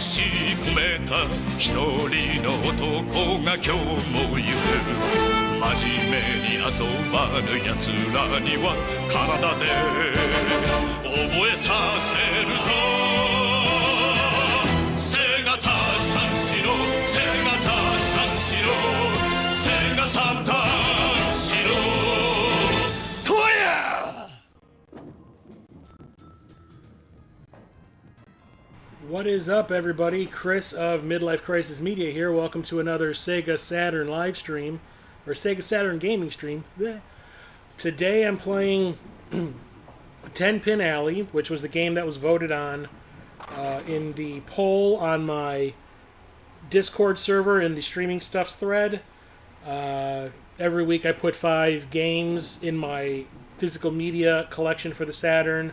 し込めた一人の男が今日も行く真面目に遊ばぬ奴らには体で覚えさせるぞ背がた三四郎背がた三四郎背が三三四郎とやWhat is up, everybody? Chris of Midlife Crisis Media here. Welcome to another Sega Saturn live stream, or Sega Saturn gaming stream. Today I'm playing 10 Pin Alley, which was the game that was voted on in the poll on my Discord server in the Streaming Stuffs thread. Every week I put 5 games in my physical media collection for the Saturn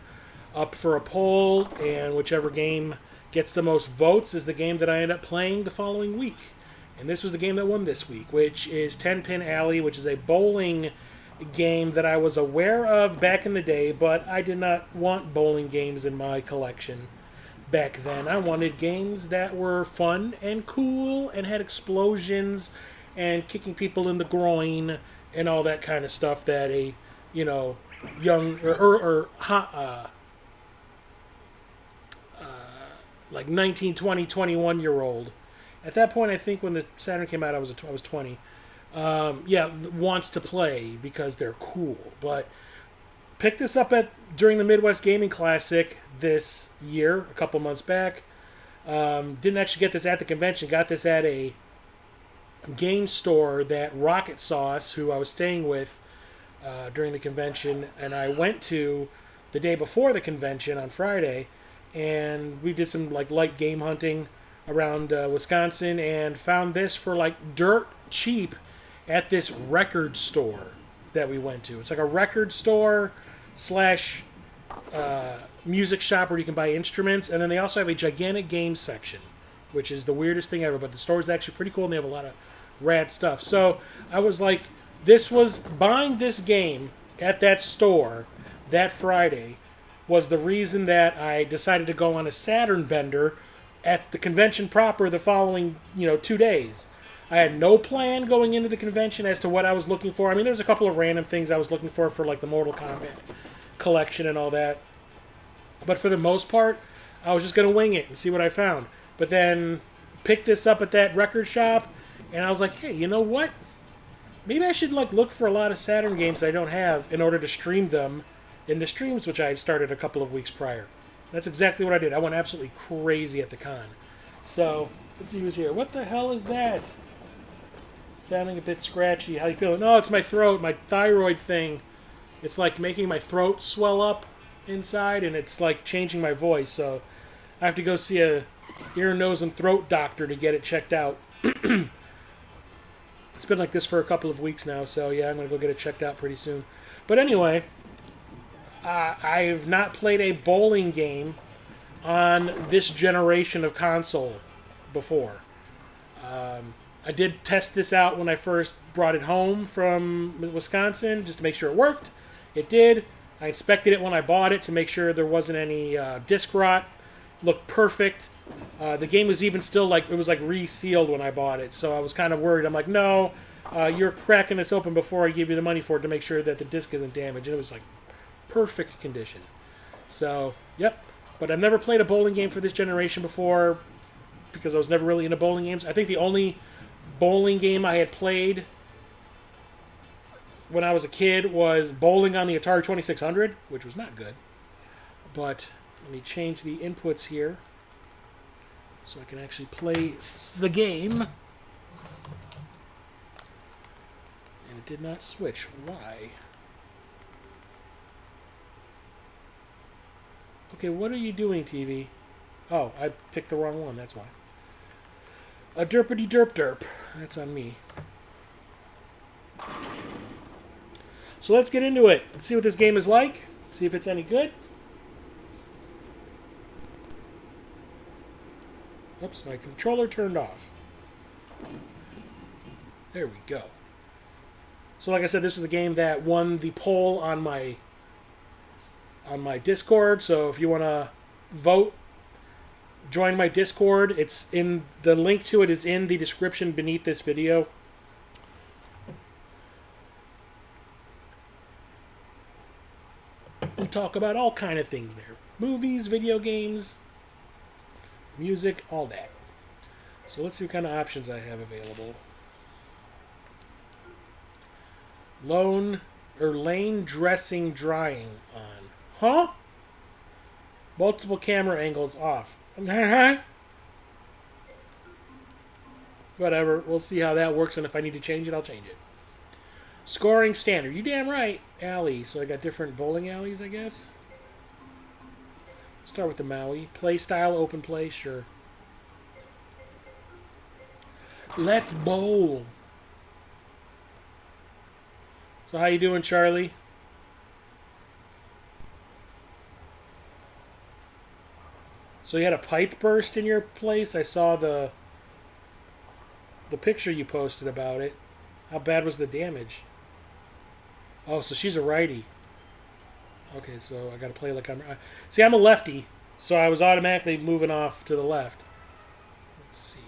up for a poll, and whichever game gets the most votes is the game that I end up playing the following week. And this was the game that won this week, which is 10 Pin Alley, which is a bowling game that I was aware of back in the day, but I did not want bowling games in my collection back then. I wanted games that were fun and cool and had explosions and kicking people in the groin and all that kind of stuff that a, young like 19, 20, 21-year-old. At that point, I think when the Saturn came out, I was 20. Wants to play because they're cool. But picked this up during the Midwest Gaming Classic this year, a couple months back. Didn't actually get this at the convention. Got this at a game store that Rocket Sauce, who I was staying with during the convention, and I went to the day before the convention on Friday. And we did some light game hunting around Wisconsin and found this for dirt cheap at this record store that we went to. It's like a record store slash music shop where you can buy instruments, and then they also have a gigantic game section, which is the weirdest thing ever. But the store is actually pretty cool and they have a lot of rad stuff. So I was like, buying this game at that store that Friday was the reason that I decided to go on a Saturn bender at the convention proper the following, 2 days. I had no plan going into the convention as to what I was looking for. I mean, there was a couple of random things I was looking for the Mortal Kombat collection and all that. But for the most part, I was just going to wing it and see what I found. But then picked this up at that record shop, and I was like, hey, you know what? Maybe I should look for a lot of Saturn games that I don't have in order to stream them in the streams, which I had started a couple of weeks prior. That's exactly what I did. I went absolutely crazy at the con. So, let's see who's here. What the hell is that? Sounding a bit scratchy. How you feeling? Oh, it's my throat, my thyroid thing. It's making my throat swell up inside, and it's changing my voice. So, I have to go see a ear, nose, and throat doctor to get it checked out. It's been like this for a couple of weeks now, so yeah, I'm going to go get it checked out pretty soon. But anyway, I've not played a bowling game on this generation of console before. I did test this out when I first brought it home from Wisconsin just to make sure it worked. It did. I inspected it when I bought it to make sure there wasn't any disc rot. Looked perfect. The game was even still it was resealed when I bought it, so I was kind of worried. I'm like, no, you're cracking this open before I give you the money for it to make sure that the disc isn't damaged. And it was perfect condition. So, yep. But I've never played a bowling game for this generation before because I was never really into bowling games. I think the only bowling game I had played when I was a kid was bowling on the Atari 2600, which was not good. But let me change the inputs here so I can actually play the game. And it did not switch. Why? Okay, what are you doing, TV? Oh, I picked the wrong one, that's why. A derpity derp derp. That's on me. So let's get into it. Let's see what this game is like. See if it's any good. Oops, my controller turned off. There we go. So like I said, this is the game that won the poll on my Discord. So if you want to vote join my Discord. It's in the link to it is in the description beneath this video. We talk about all kind of things there. Movies, video games, music, all that. So let's see what kind of options I have available. Lane dressing drying on. Huh? Multiple camera angles off. Whatever. We'll see how that works, and if I need to change it, I'll change it. Scoring standard. You damn right. Alley. So I got different bowling alleys, I guess. Start with the Maui. Play style, open play, sure. Let's bowl. So how you doing, Charlie? So you had a pipe burst in your place? I saw the picture you posted about it. How bad was the damage? Oh, so she's a righty. Okay, so I got to play like I'm... See, I'm a lefty, so I was automatically moving off to the left. Let's see.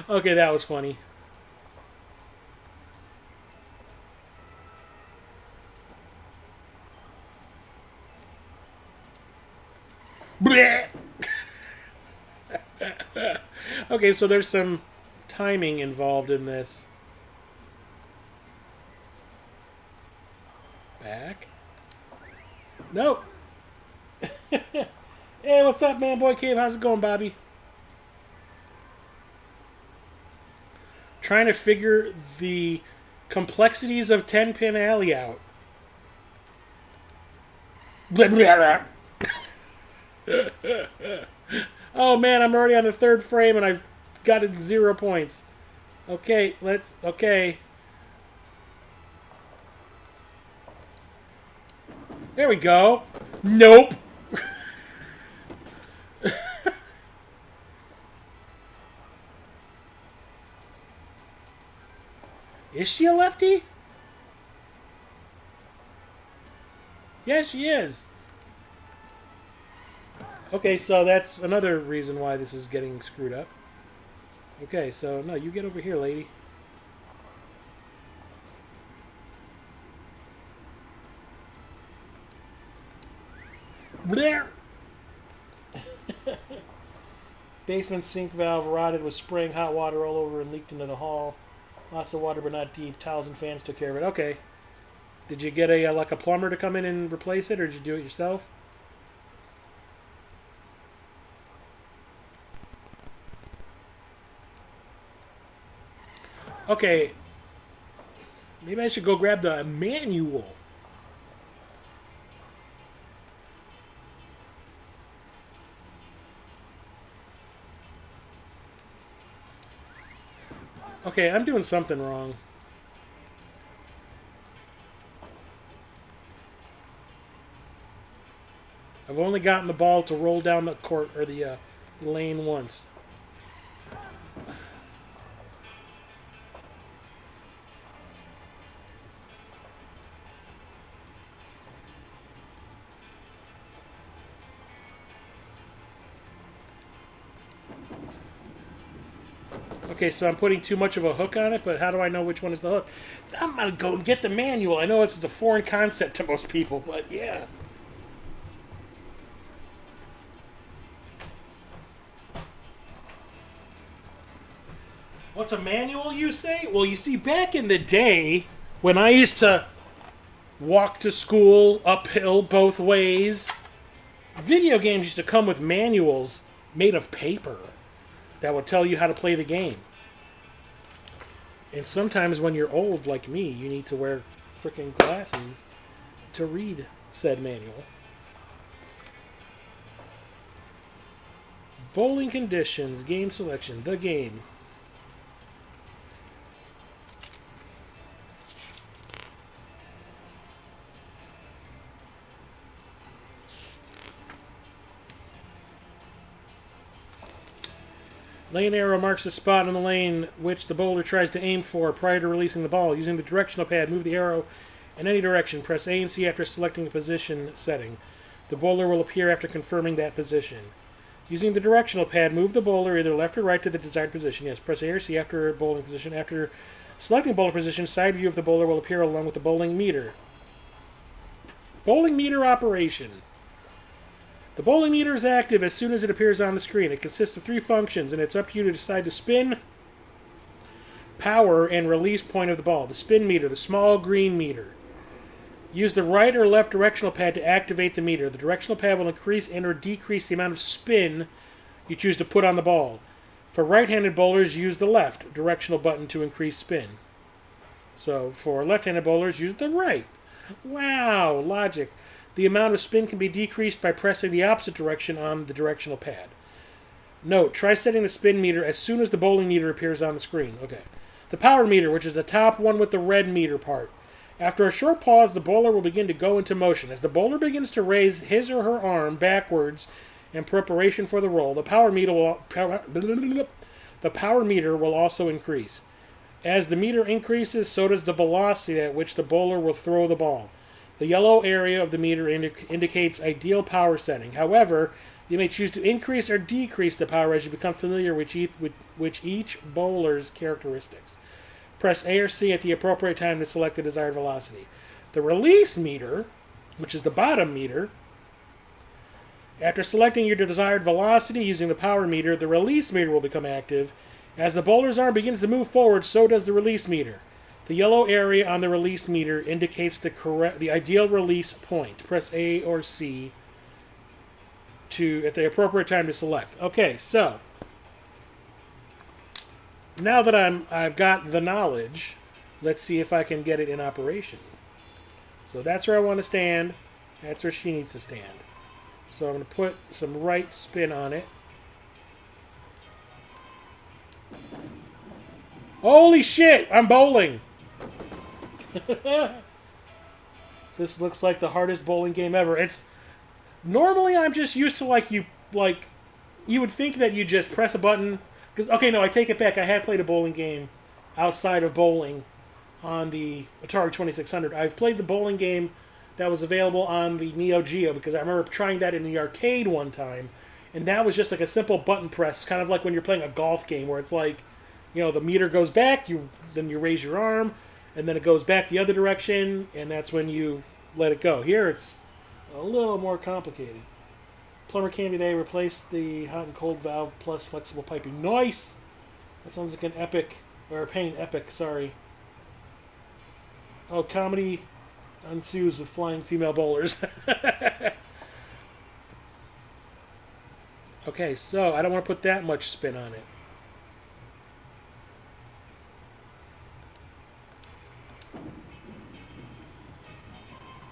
Okay, that was funny. Okay, so there's some timing involved in this. Back. Nope. Hey, what's up, man? Boy Cave, how's it going, Bobby? Trying to figure the complexities of 10-pin alley out. Oh man, I'm already on the third frame and I've got it 0 points. Okay, okay. There we go. Nope. Is she a lefty? Yeah, she is. Okay, so that's another reason why this is getting screwed up. Okay, so no, you get over here, lady. There. Basement sink valve rotted with spraying hot water all over and leaked into the hall. Lots of water, but not deep. Towels and fans took care of it. Okay. Did you get a like a plumber to come in and replace it, or did you do it yourself? Okay. Maybe I should go grab the manual. Okay, I'm doing something wrong. I've only gotten the ball to roll down the court or the lane once. Okay, so I'm putting too much of a hook on it, but how do I know which one is the hook? I'm going to go and get the manual. I know this is a foreign concept to most people, but yeah. What's a manual, you say? Well, you see, back in the day, when I used to walk to school uphill both ways, video games used to come with manuals made of paper that would tell you how to play the game. And sometimes when you're old like me, you need to wear freaking glasses to read said manual. Bowling conditions, game selection, the game. Lane arrow marks the spot on the lane which the bowler tries to aim for prior to releasing the ball. Using the directional pad, move the arrow in any direction. Press A and C after selecting a position setting. The bowler will appear after confirming that position. Using the directional pad, move the bowler either left or right to the desired position. Yes, press A or C after bowling position. After selecting bowler position, side view of the bowler will appear along with the bowling meter. Bowling meter operation. The bowling meter is active as soon as it appears on the screen. It consists of 3 functions, and it's up to you to decide the spin, power, and release point of the ball. The spin meter, the small green meter. Use the right or left directional pad to activate the meter. The directional pad will increase and or decrease the amount of spin you choose to put on the ball. For right-handed bowlers, use the left directional button to increase spin. So for left-handed bowlers, use the right. Wow, logic. The amount of spin can be decreased by pressing the opposite direction on the directional pad. Note, try setting the spin meter as soon as the bowling meter appears on the screen. Okay. The power meter, which is the top one with the red meter part. After a short pause, the bowler will begin to go into motion. As the bowler begins to raise his or her arm backwards in preparation for the roll, the power meter will also increase. As the meter increases, so does the velocity at which the bowler will throw the ball. The yellow area of the meter indicates ideal power setting. However, you may choose to increase or decrease the power as you become familiar with each bowler's characteristics. Press A or C at the appropriate time to select the desired velocity. The release meter, which is the bottom meter, after selecting your desired velocity using the power meter, the release meter will become active. As the bowler's arm begins to move forward, so does the release meter. The yellow area on the release meter indicates the ideal release point. Press A or C at the appropriate time to select. Okay, so now that I've got the knowledge, let's see if I can get it in operation. So that's where I want to stand. That's where she needs to stand. So I'm going to put some right spin on it. Holy shit! I'm bowling! This looks like the hardest bowling game ever. It's normally I'm just used to you would think that you just press a button. Okay, no, I take it back. I have played a bowling game outside of bowling on the Atari 2600. I've played the bowling game that was available on the Neo Geo because I remember trying that in the arcade one time, and that was just like a simple button press, kind of like when you're playing a golf game where it's like, the meter goes back, then you raise your arm, and then it goes back the other direction, and that's when you let it go. Here it's a little more complicated. Plumber came today, replaced the hot and cold valve plus flexible piping. Nice! That sounds like an epic, or a pain epic, sorry. Oh, comedy ensues with flying female bowlers. Okay, so I don't want to put that much spin on it.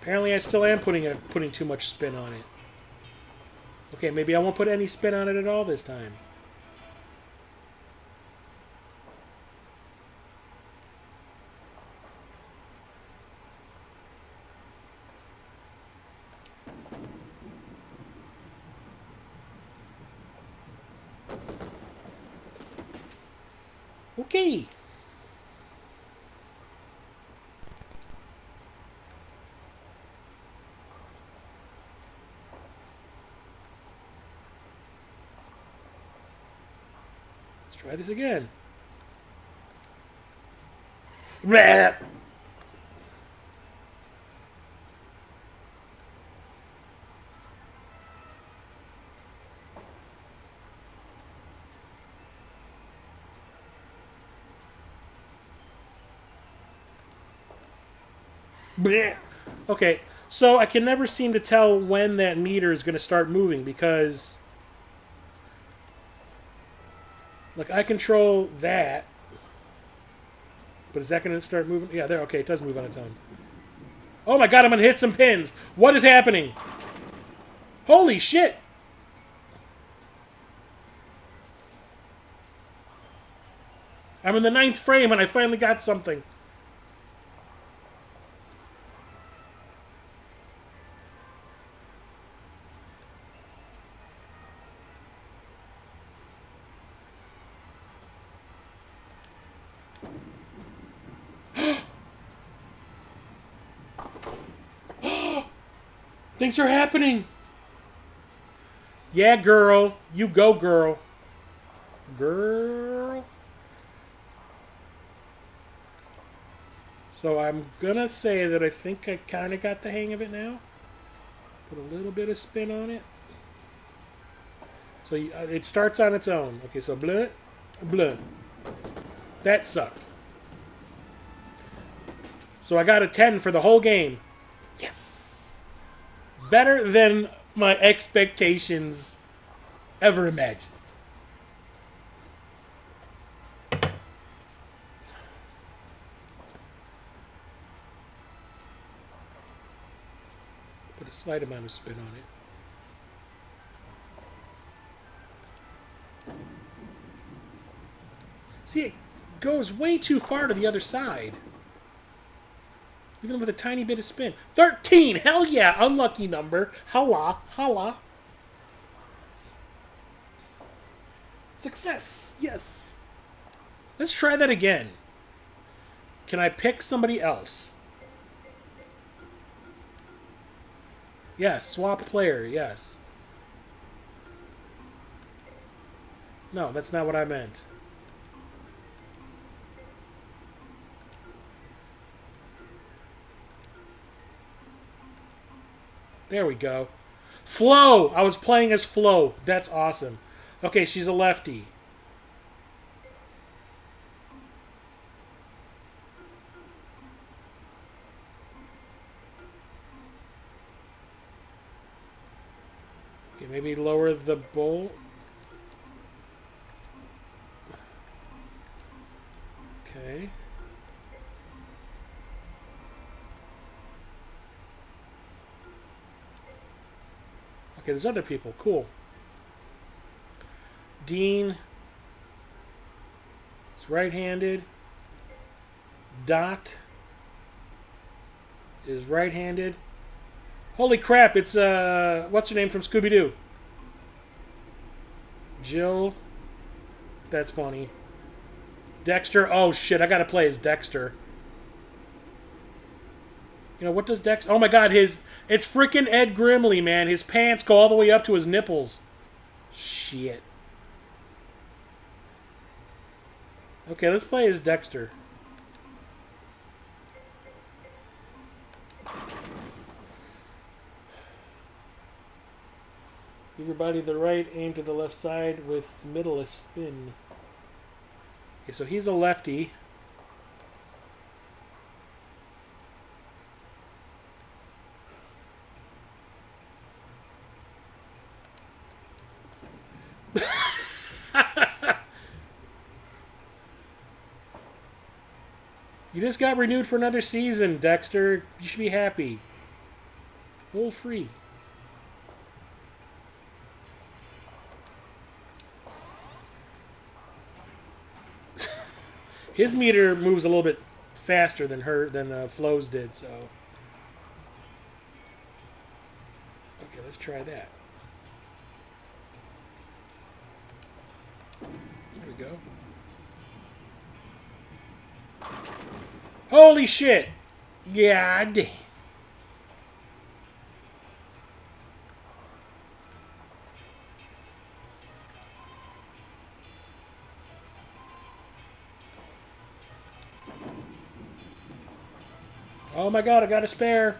Apparently I still am putting too much spin on it. Okay, maybe I won't put any spin on it at all this time. Okay. Try this again. Bleh. Bleh. Okay, so I can never seem to tell when that meter is going to start moving because I control that, but is that going to start moving? Yeah, there. Okay, it does move on its own. Oh my god, I'm going to hit some pins. What is happening? Holy shit. I'm in the 9th frame and I finally got something. Things are happening. Yeah, girl. You go, girl. Girl. So I'm gonna say that I think I kind of got the hang of it now. Put a little bit of spin on it. So it starts on its own. Okay, so blah, blah. That sucked. So I got a 10 for the whole game. Yes! Better than my expectations ever imagined. Put a slight amount of spin on it. See, it goes way too far to the other side. Even with a tiny bit of spin. 13! Hell yeah! Unlucky number. Holla. Holla. Success! Yes! Let's try that again. Can I pick somebody else? Yes, swap player, yes. No, that's not what I meant. There we go. Flo! I was playing as Flo. That's awesome. Okay, she's a lefty. Okay, maybe lower the bowl. Okay. Okay, there's other people. Cool. Dean is right-handed. Dot is right-handed. Holy crap, it's, what's her name from Scooby-Doo? Jill. That's funny. Dexter. Oh, shit, I gotta play as Dexter. You know, what does Dexter... Oh, my God, it's freaking Ed Grimley, man. His pants go all the way up to his nipples. Shit. Okay, let's play as Dexter. Give your body the right, aim to the left side with middle a spin. Okay, so he's a lefty. You just got renewed for another season, Dexter. You should be happy. Bowl free. His meter moves a little bit faster than Flo's did, so. Okay, let's try that. There we go. Holy shit! God damn. Oh my God, I got a spare.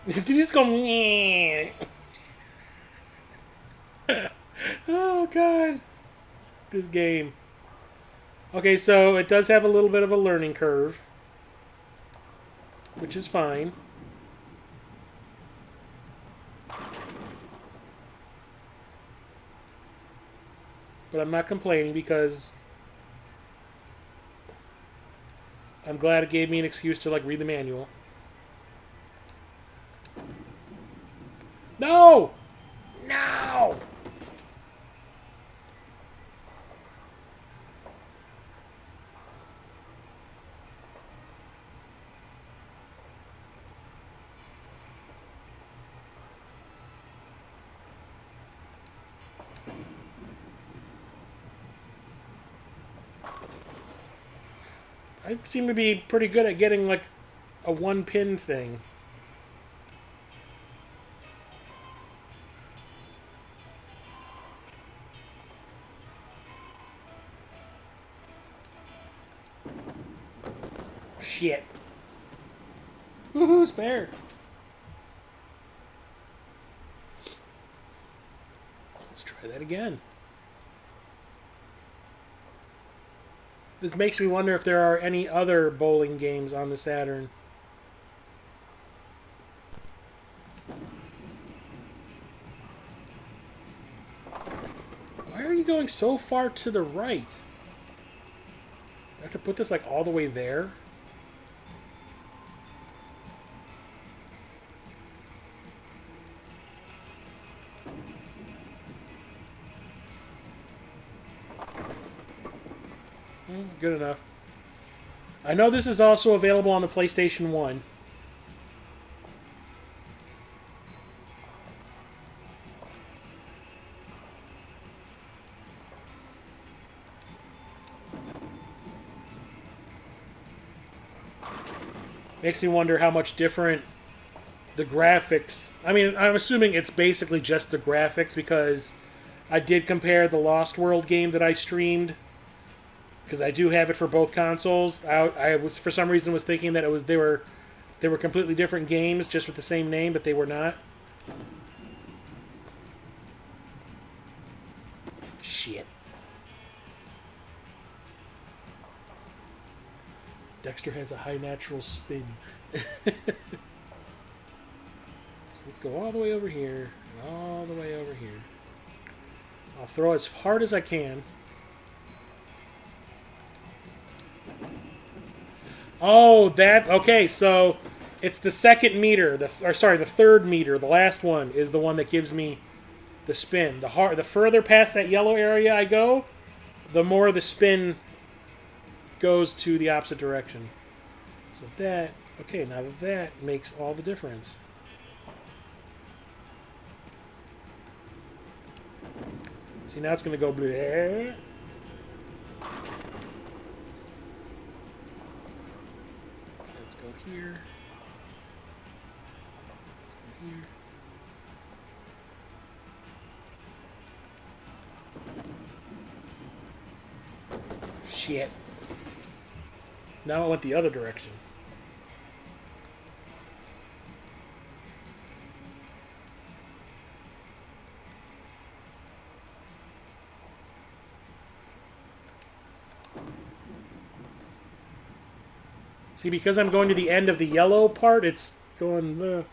Did he just go? Oh God, this game. Okay, so it does have a little bit of a learning curve, which is fine. But I'm not complaining because I'm glad it gave me an excuse to like read the manual. No! No! I seem to be pretty good at getting like a one pin thing. Shit. Woohoo, spare. Let's try that again. This makes me wonder if there are any other bowling games on the Saturn. Why are you going so far to the right? I have to put this like all the way there? Good enough. I know this is also available on the PlayStation 1. Makes me wonder how much different the graphics... I mean, I'm assuming it's basically just the graphics because I did compare the Lost World game that I streamed, because I do have it for both consoles. I was, for some reason, was thinking that they were completely different games, just with the same name, but they were not. Shit. Dexter has a high natural spin. So let's go all the way over here and all the way over here. I'll throw as hard as I can. Oh, that... Okay, so it's the second meter, the third meter. The last one is the one that gives me the spin. The further past that yellow area I go, the more the spin goes to the opposite direction. So that... Okay, now that makes all the difference. See, now it's going to go bleh. Here. Here. Shit. Now I went the other direction. See, because I'm going to the end of the yellow part, it's going...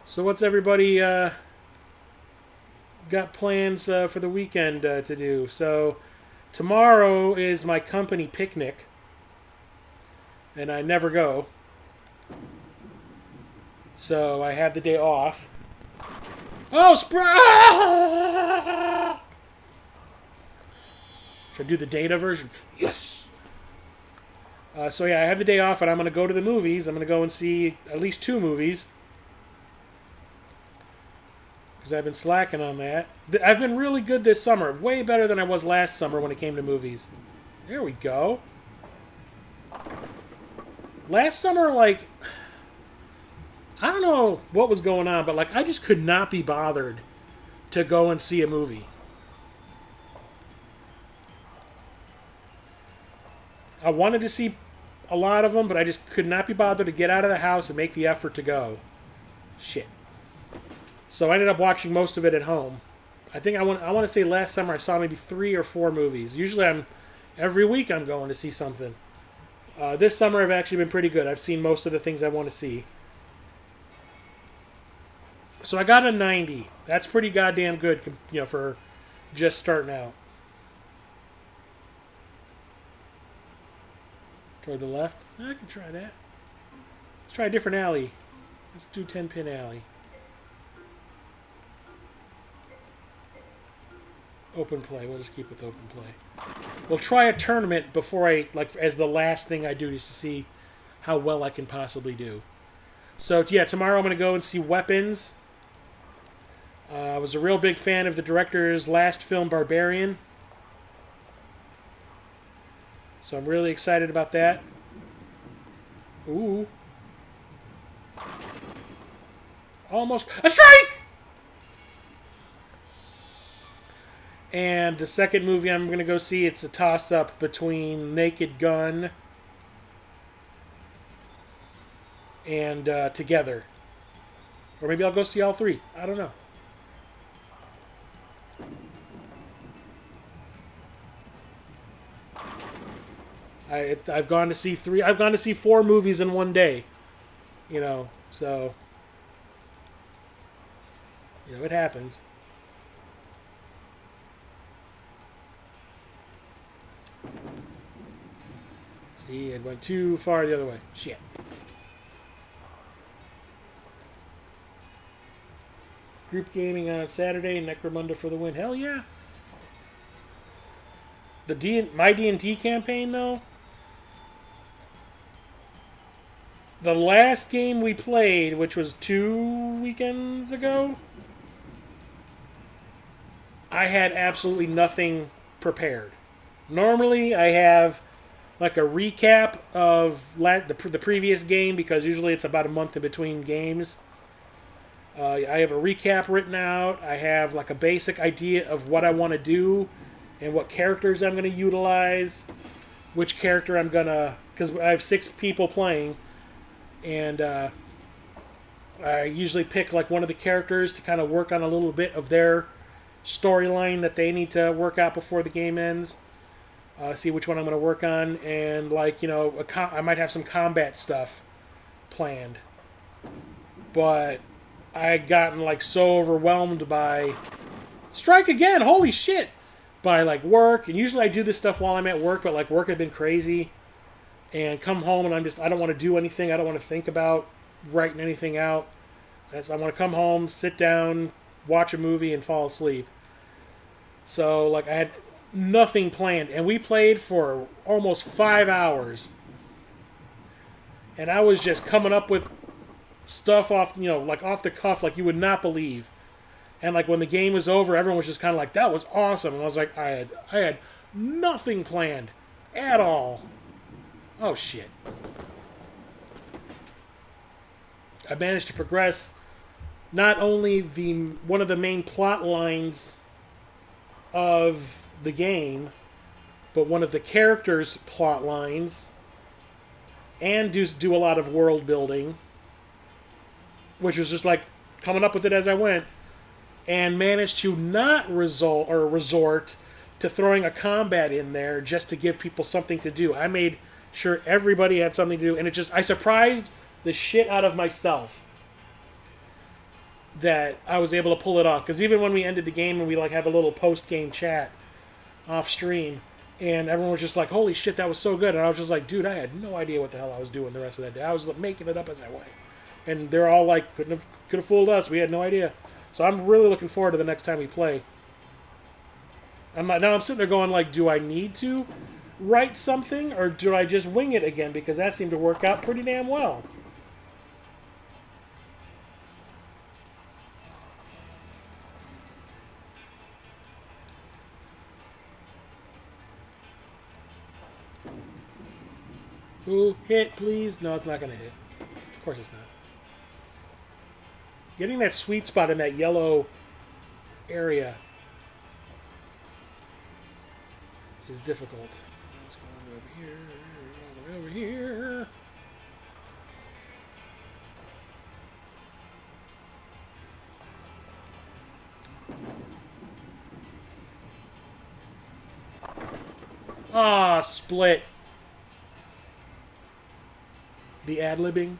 So what's everybody got plans for the weekend to do? So tomorrow is my company picnic, and I never go. So I have the day off. Oh, should I do the data version? Yes! So yeah, I have the day off, and I'm going to go to the movies. I'm going to go and see at least 2 movies. Because I've been slacking on that. I've been really good this summer. Way better than I was last summer when it came to movies. There we go. Last summer, like... I don't know what was going on, but like I just could not be bothered to go and see a movie. I wanted to see a lot of them, but I just could not be bothered to get out of the house and make the effort to go. Shit. So I ended up watching most of it at home. I think I want to say last summer I saw maybe 3 or 4 movies. Usually every week I'm going to see something. This summer I've actually been pretty good. I've seen most of the things I want to see. So I got a 90. That's pretty goddamn good, for just starting out. Toward the left? I can try that. Let's try a different alley. Let's do 10-pin alley. Open play. We'll just keep with open play. We'll try a tournament before as the last thing I do, just to see how well I can possibly do. So, yeah, tomorrow I'm going to go and see Weapons. I was a real big fan of the director's last film, Barbarian. So I'm really excited about that. Ooh. Almost a strike! And the second movie I'm going to go see, it's a toss-up between Naked Gun and Together. Or maybe I'll go see all three. I don't know. I've gone to see three. I've gone to see 4 movies in one day. You know, so it happens. See, it went too far the other way. Shit. Group gaming on Saturday. Necromunda for the win. Hell yeah. My D&D campaign though. The last game we played, which was 2 weekends ago, I had absolutely nothing prepared. Normally, I have like a recap of the previous game because usually it's about a month in between games. I have a recap written out. I have like a basic idea of what I want to do and what characters I'm going to utilize, which character I'm going to... Because I have 6 people playing, and I usually pick like one of the characters to kind of work on a little bit of their storyline that they need to work out before the game ends. See which one I'm going to work on, and like I might have some combat stuff planned, but I had gotten like so overwhelmed by strike again, holy shit, by like work, and usually I do this stuff while I'm at work, but like work had been crazy, and come home and I don't want to do anything, I don't want to think about writing anything out, and so I want to come home, sit down, watch a movie, and fall asleep. So like I had nothing planned, and we played for almost 5 hours, and I was just coming up with stuff off the cuff like you would not believe, and like when the game was over, everyone was just kind of like, that was awesome, and I was like, I had nothing planned at all. Oh shit. I managed to progress not only one of the main plot lines of the game, but one of the characters' plot lines, and do a lot of world building, which was just like coming up with it as I went, and managed to not resort to throwing a combat in there just to give people something to do. I made sure everybody had something to do, and I surprised the shit out of myself that I was able to pull it off. Because even when we ended the game and we like have a little post-game chat off stream, and everyone was just like, holy shit, that was so good, and I was just like, dude, I had no idea what the hell I was doing the rest of that day. I was making it up as I went, and they're all like, could have fooled us, we had no idea. So I'm really looking forward to the next time we play. I'm sitting there going like, do I need to write something, or do I just wing it again, because that seemed to work out pretty damn well. Ooh, hit, please. No, it's not going to hit. Of course it's not. Getting that sweet spot in that yellow area is difficult. Let's go all the way over here. All the way over here. Ah, split. The ad-libbing.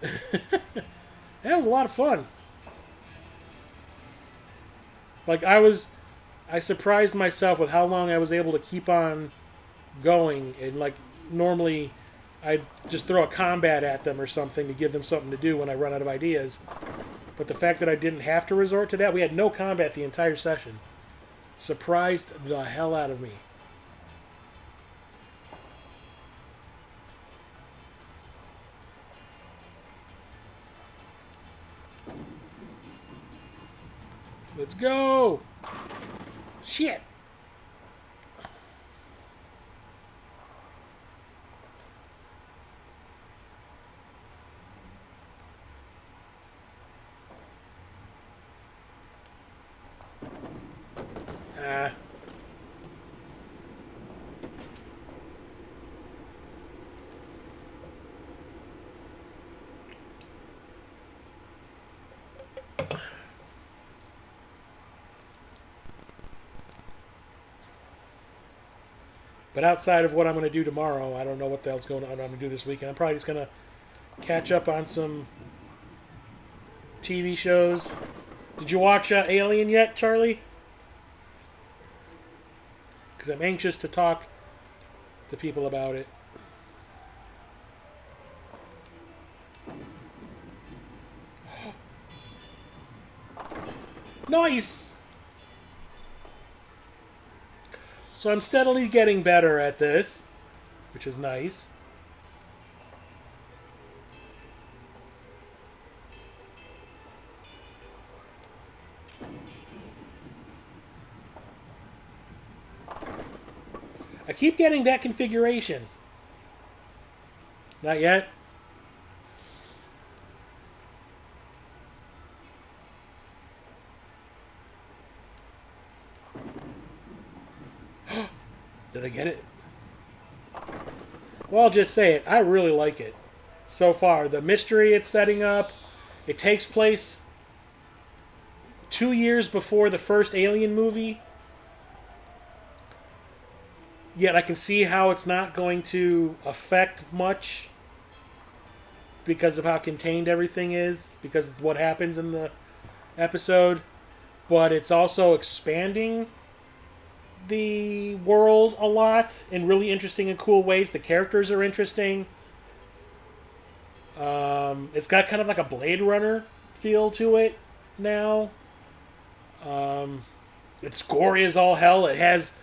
That was a lot of fun. Like, I surprised myself with how long I was able to keep on going. And, like, normally I'd just throw a combat at them or something to give them something to do when I run out of ideas. But the fact that I didn't have to resort to that, we had no combat the entire session, surprised the hell out of me. Let's go! Shit! Ah. But outside of what I'm going to do tomorrow, I don't know what the hell's going on. I'm going to do this weekend. I'm probably just going to catch up on some TV shows. Did you watch Alien yet, Charlie? Because I'm anxious to talk to people about it. Nice! So I'm steadily getting better at this, which is nice. I keep getting that configuration. Not yet. Did I get it? Well, I'll just say it. I really like it so far. The mystery it's setting up. It takes place 2 years before the first Alien movie. Yet I can see how it's not going to affect much because of how contained everything is, because of what happens in the episode. But it's also expanding the world a lot in really interesting and cool ways. The characters are interesting. It's got kind of like a Blade Runner feel to it now. It's gory as all hell. It has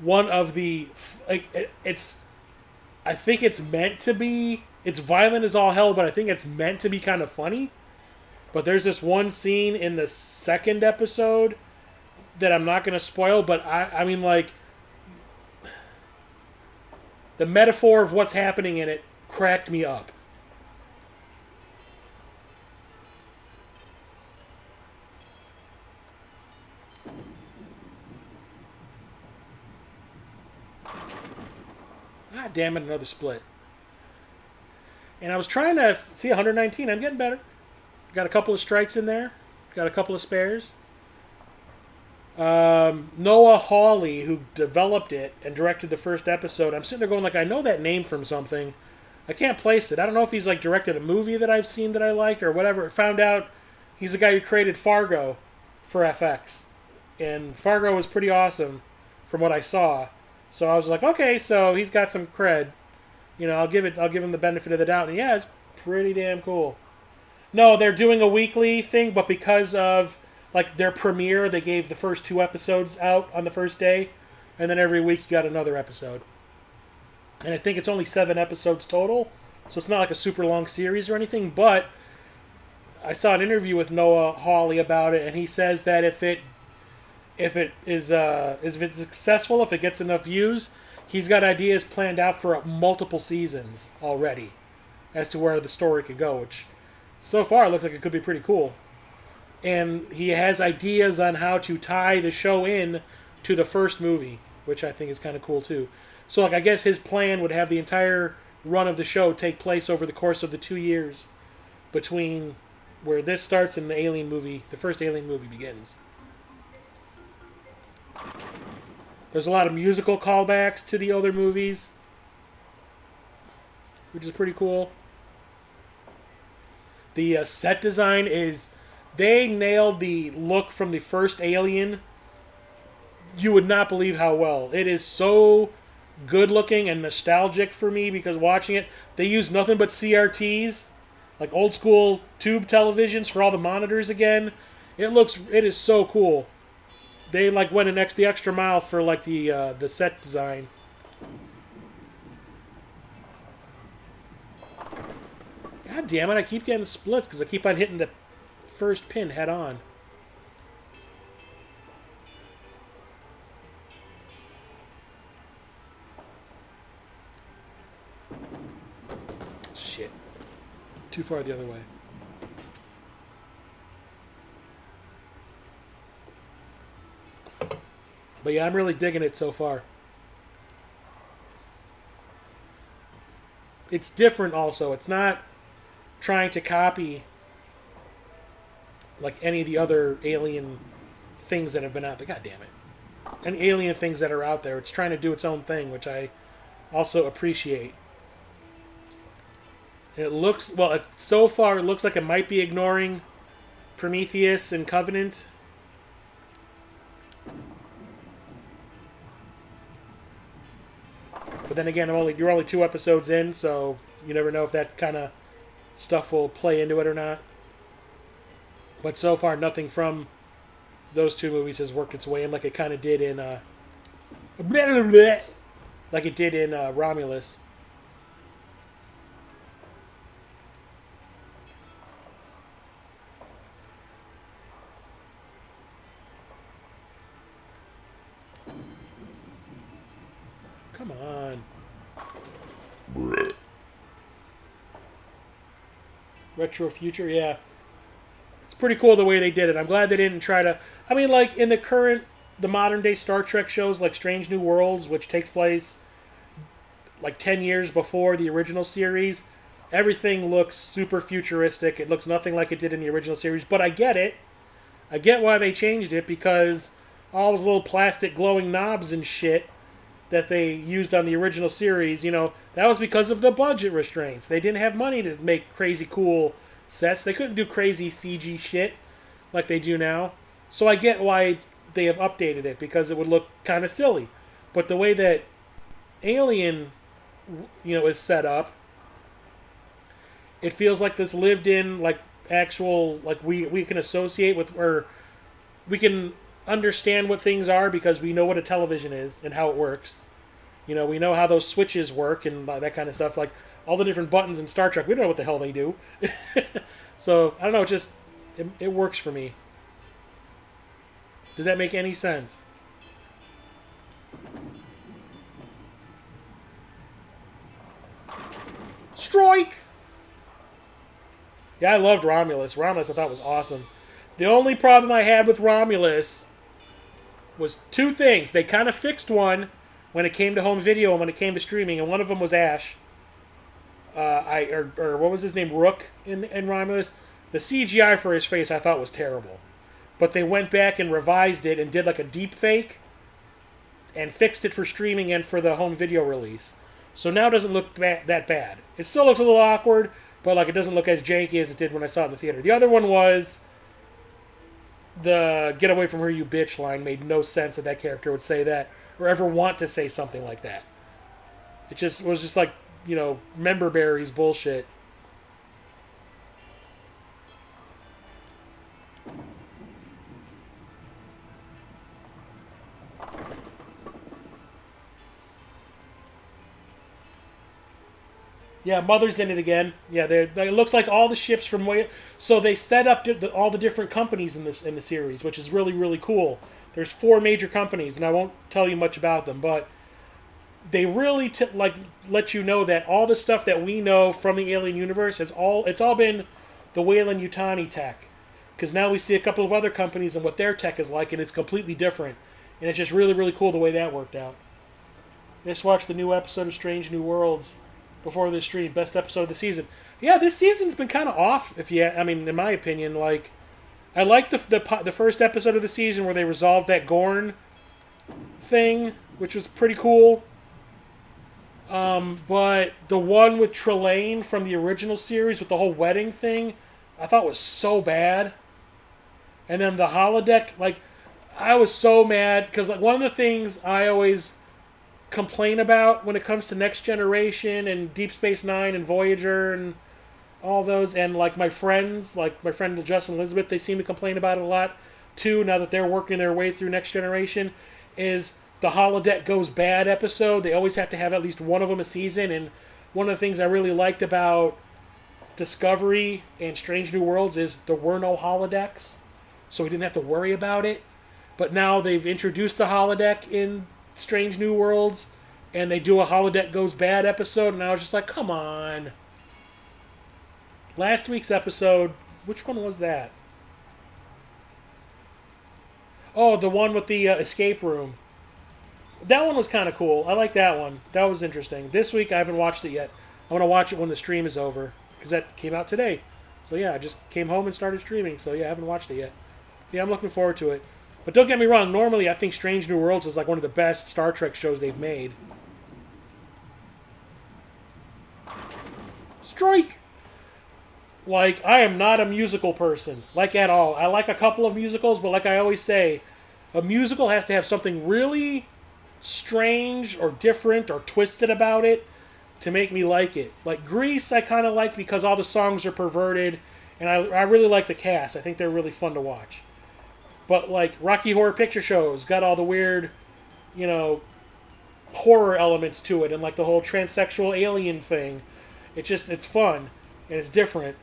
one of the... It's... I think it's meant to be... It's violent as all hell, but I think it's meant to be kind of funny. But there's this one scene in the second episode that I'm not going to spoil, but I mean, like, the metaphor of what's happening in it cracked me up. Ah, damn it, another split. And I was trying to see 119. I'm getting better. Got a couple of strikes in there. Got a couple of spares. Noah Hawley, who developed it and directed the first episode, I'm sitting there going, like, I know that name from something. I can't place it. I don't know if he's, like, directed a movie that I've seen that I liked or whatever. Found out he's the guy who created Fargo for FX. And Fargo was pretty awesome from what I saw. So I was like, okay, so he's got some cred. You know, I'll give him the benefit of the doubt. And yeah, it's pretty damn cool. No, they're doing a weekly thing, but because of like their premiere, they gave the first 2 episodes out on the first day, and then every week you got another episode. And I think it's only 7 episodes total, so it's not like a super long series or anything. But I saw an interview with Noah Hawley about it, and he says that if it's successful, if it gets enough views, he's got ideas planned out for multiple seasons already as to where the story could go, which so far it looks like it could be pretty cool. And he has ideas on how to tie the show in to the first movie, which I think is kind of cool too. So, like, I guess his plan would have the entire run of the show take place over the course of the 2 years between where this starts and the Alien movie, the first Alien movie begins. There's a lot of musical callbacks to the other movies, which is pretty cool. The set design is... They nailed the look from the first Alien. You would not believe how well. It is so good looking and nostalgic for me because watching it, they use nothing but CRTs, like old school tube televisions for all the monitors again. It is so cool. They like went the extra mile for like the set design. God damn it! I keep getting splits because I keep on hitting the first pin head on. Shit. Too far the other way. But yeah, I'm really digging it so far. It's different also. It's not trying to copy like any of the other Alien things that have been out there. God damn it. And Alien things that are out there. It's trying to do its own thing, which I also appreciate. It looks, well, so far it looks like it might be ignoring Prometheus and Covenant. But then again, you're only 2 episodes in, so you never know if that kind of stuff will play into it or not. But so far, nothing from those 2 movies has worked its way in like it kind of did in Romulus. Come on. Retro Future, yeah. It's pretty cool the way they did it. I'm glad they didn't try to... I mean, like, in the modern day Star Trek shows, like Strange New Worlds, which takes place like 10 years before the original series, everything looks super futuristic. It looks nothing like it did in the original series, but I get it. I get why they changed it, because all those little plastic glowing knobs and shit that they used on the original series, that was because of the budget restraints. They didn't have money to make crazy cool sets. They couldn't do crazy CG shit like they do now. So I get why they have updated it, because it would look kind of silly. But the way that Alien, is set up, it feels like this lived in, like, actual, like, we can associate with, or we can understand what things are because we know what a television is and how it works. We know how those switches work and that kind of stuff. Like, all the different buttons in Star Trek, we don't know what the hell they do. So, I don't know, it works for me. Did that make any sense? Strike! Yeah, I loved Romulus. Romulus I thought was awesome. The only problem I had with Romulus was 2 things. They kind of fixed one when it came to home video and when it came to streaming, and one of them was Ash. Or what was his name? Rook in Romulus. The CGI for his face I thought was terrible. But they went back and revised it and did like a deep fake and fixed it for streaming and for the home video release. So now it doesn't look that bad. It still looks a little awkward, but like it doesn't look as janky as it did when I saw it in the theater. The other one was the "Get away from her, you bitch" line. Made no sense that character would say that or ever want to say something like that. It was just like, member berries bullshit. Yeah, Mother's in it again. Yeah, it looks like all the ships from way. So they set up all the different companies in the series, which is really, really cool. There's 4 major companies, and I won't tell you much about them, but they really let you know that all the stuff that we know from the Alien universe it's all been the Weyland-Yutani tech. Because now we see a couple of other companies and what their tech is like, and it's completely different. And it's just really, really cool the way that worked out. Just watched the new episode of Strange New Worlds before this stream. Best episode of the season. Yeah, this season's been kind of off. In my opinion, like, I liked the first episode of the season where they resolved that Gorn thing, which was pretty cool. But the one with Trelane from the original series with the whole wedding thing, I thought was so bad. And then the holodeck, like, I was so mad because, like, one of the things I always complain about when it comes to Next Generation and Deep Space Nine and Voyager and all those, and like my friends, like my friend Justin and Elizabeth, they seem to complain about it a lot too now that they're working their way through Next Generation, is the holodeck goes bad episode. They always have to have at least one of them a season. And one of the things I really liked about Discovery and Strange New Worlds is there were no holodecks, so we didn't have to worry about it. But now they've introduced the holodeck in Strange New Worlds, and they do a holodeck goes bad episode, and I was just like, come on. Last week's episode, which one was that? Oh, the one with the escape room. That one was kind of cool. I like that one. That was interesting. This week I haven't watched it yet. I want to watch it when the stream is over because that came out today. So yeah, I just came home and started streaming. So yeah, I haven't watched it yet. Yeah, I'm looking forward to it. But don't get me wrong. Normally, I think Strange New Worlds is like one of the best Star Trek shows they've made. Strike! Like, I am not a musical person. Like, at all. I like a couple of musicals, but like I always say, a musical has to have something really strange or different or twisted about it to make me like it. Like, Grease, I kind of like because all the songs are perverted, and I really like the cast. I think they're really fun to watch. But, like, Rocky Horror Picture Show's got all the weird, you know, horror elements to it, and, like, the whole transsexual alien thing. It's fun, and it's different.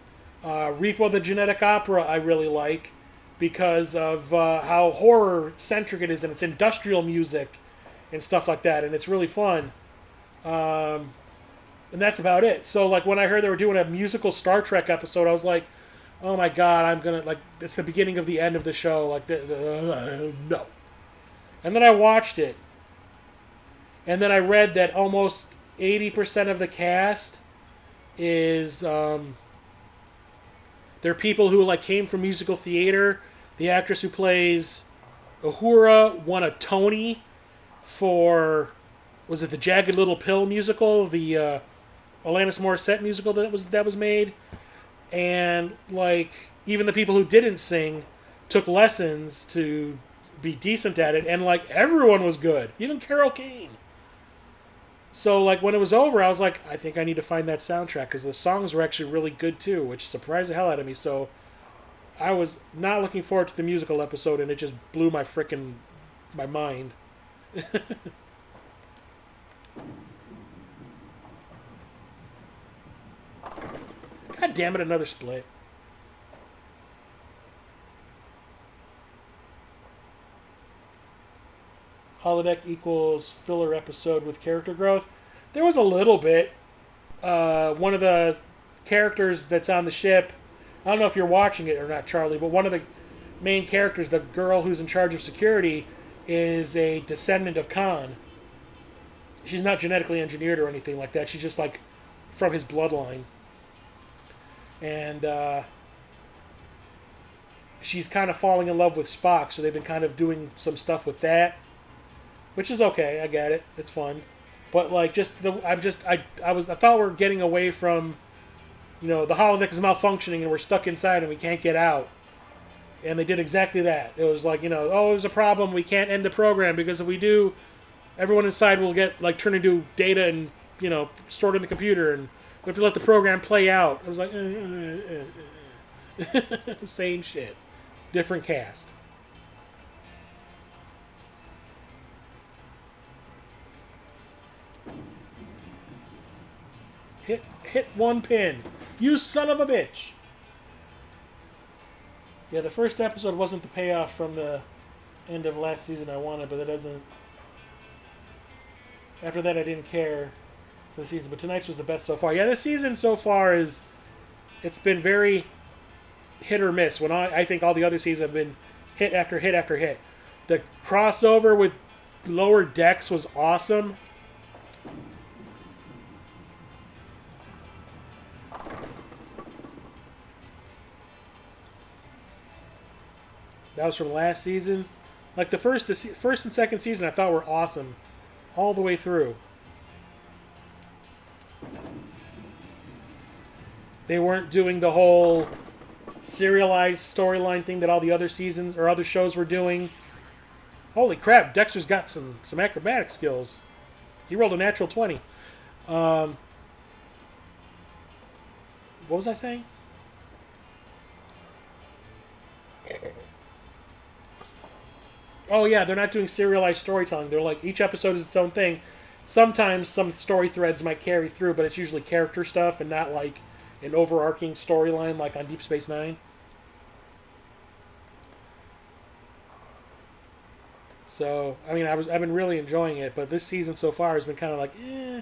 Repo the Genetic Opera I really like because of how horror-centric it is, and it's industrial music and stuff like that, and it's really fun. And that's about it. So, like, when I heard they were doing a musical Star Trek episode, I was like, oh my god, I'm gonna, like, it's the beginning of the end of the show. Like, no. And then I watched it. And then I read that almost 80% of the cast is, they're people who, like, came from musical theater. The actress who plays Uhura won a Tony for, was it the Jagged Little Pill musical? The, Alanis Morissette musical that was made. And, like, even the people who didn't sing took lessons to be decent at it, and, like, everyone was good. Even Carol Kane. So, like, when it was over, I was like, I think I need to find that soundtrack, because the songs were actually really good, too, which surprised the hell out of me. So, I was not looking forward to the musical episode, and it just blew my mind. God damn it, another split. Holodeck equals filler episode with character growth. There was a little bit. One of the characters that's on the ship, I don't know if you're watching it or not, Charlie, but one of the main characters, the girl who's in charge of security, is a descendant of Khan. She's not genetically engineered or anything like that. She's just, like, from his bloodline. And she's kind of falling in love with Spock, so they've been kind of doing some stuff with that, which is okay. I get it; it's fun. But, like, I thought we were getting away from, you know, the holodeck is malfunctioning and we're stuck inside and we can't get out. And they did exactly that. It was like, you know, oh, there's a problem. We can't end the program because if we do, everyone inside will get, like, turned into data and, you know, stored in the computer, and we have to let the program play out. I was like, same shit. Different cast. Hit one pin. You son of a bitch. Yeah, the first episode wasn't the payoff from the end of last season I wanted, but that doesn't... After that, I didn't care for the season, but tonight's was the best so far. Yeah, this season so far it's been very hit or miss. When I think all the other seasons have been hit after hit after hit. The crossover with Lower Decks was awesome. That was from last season. Like, the first and second season I thought were awesome all the way through. They weren't doing the whole serialized storyline thing that all the other seasons or other shows were doing. Holy crap, Dexter's got some acrobatic skills. He rolled a natural 20. What was I saying? Oh yeah, they're not doing serialized storytelling. They're like, each episode is its own thing. Sometimes some story threads might carry through, but it's usually character stuff and not like an overarching storyline like on Deep Space Nine. So, I mean, I've been really enjoying it, but this season so far has been kind of like, eh.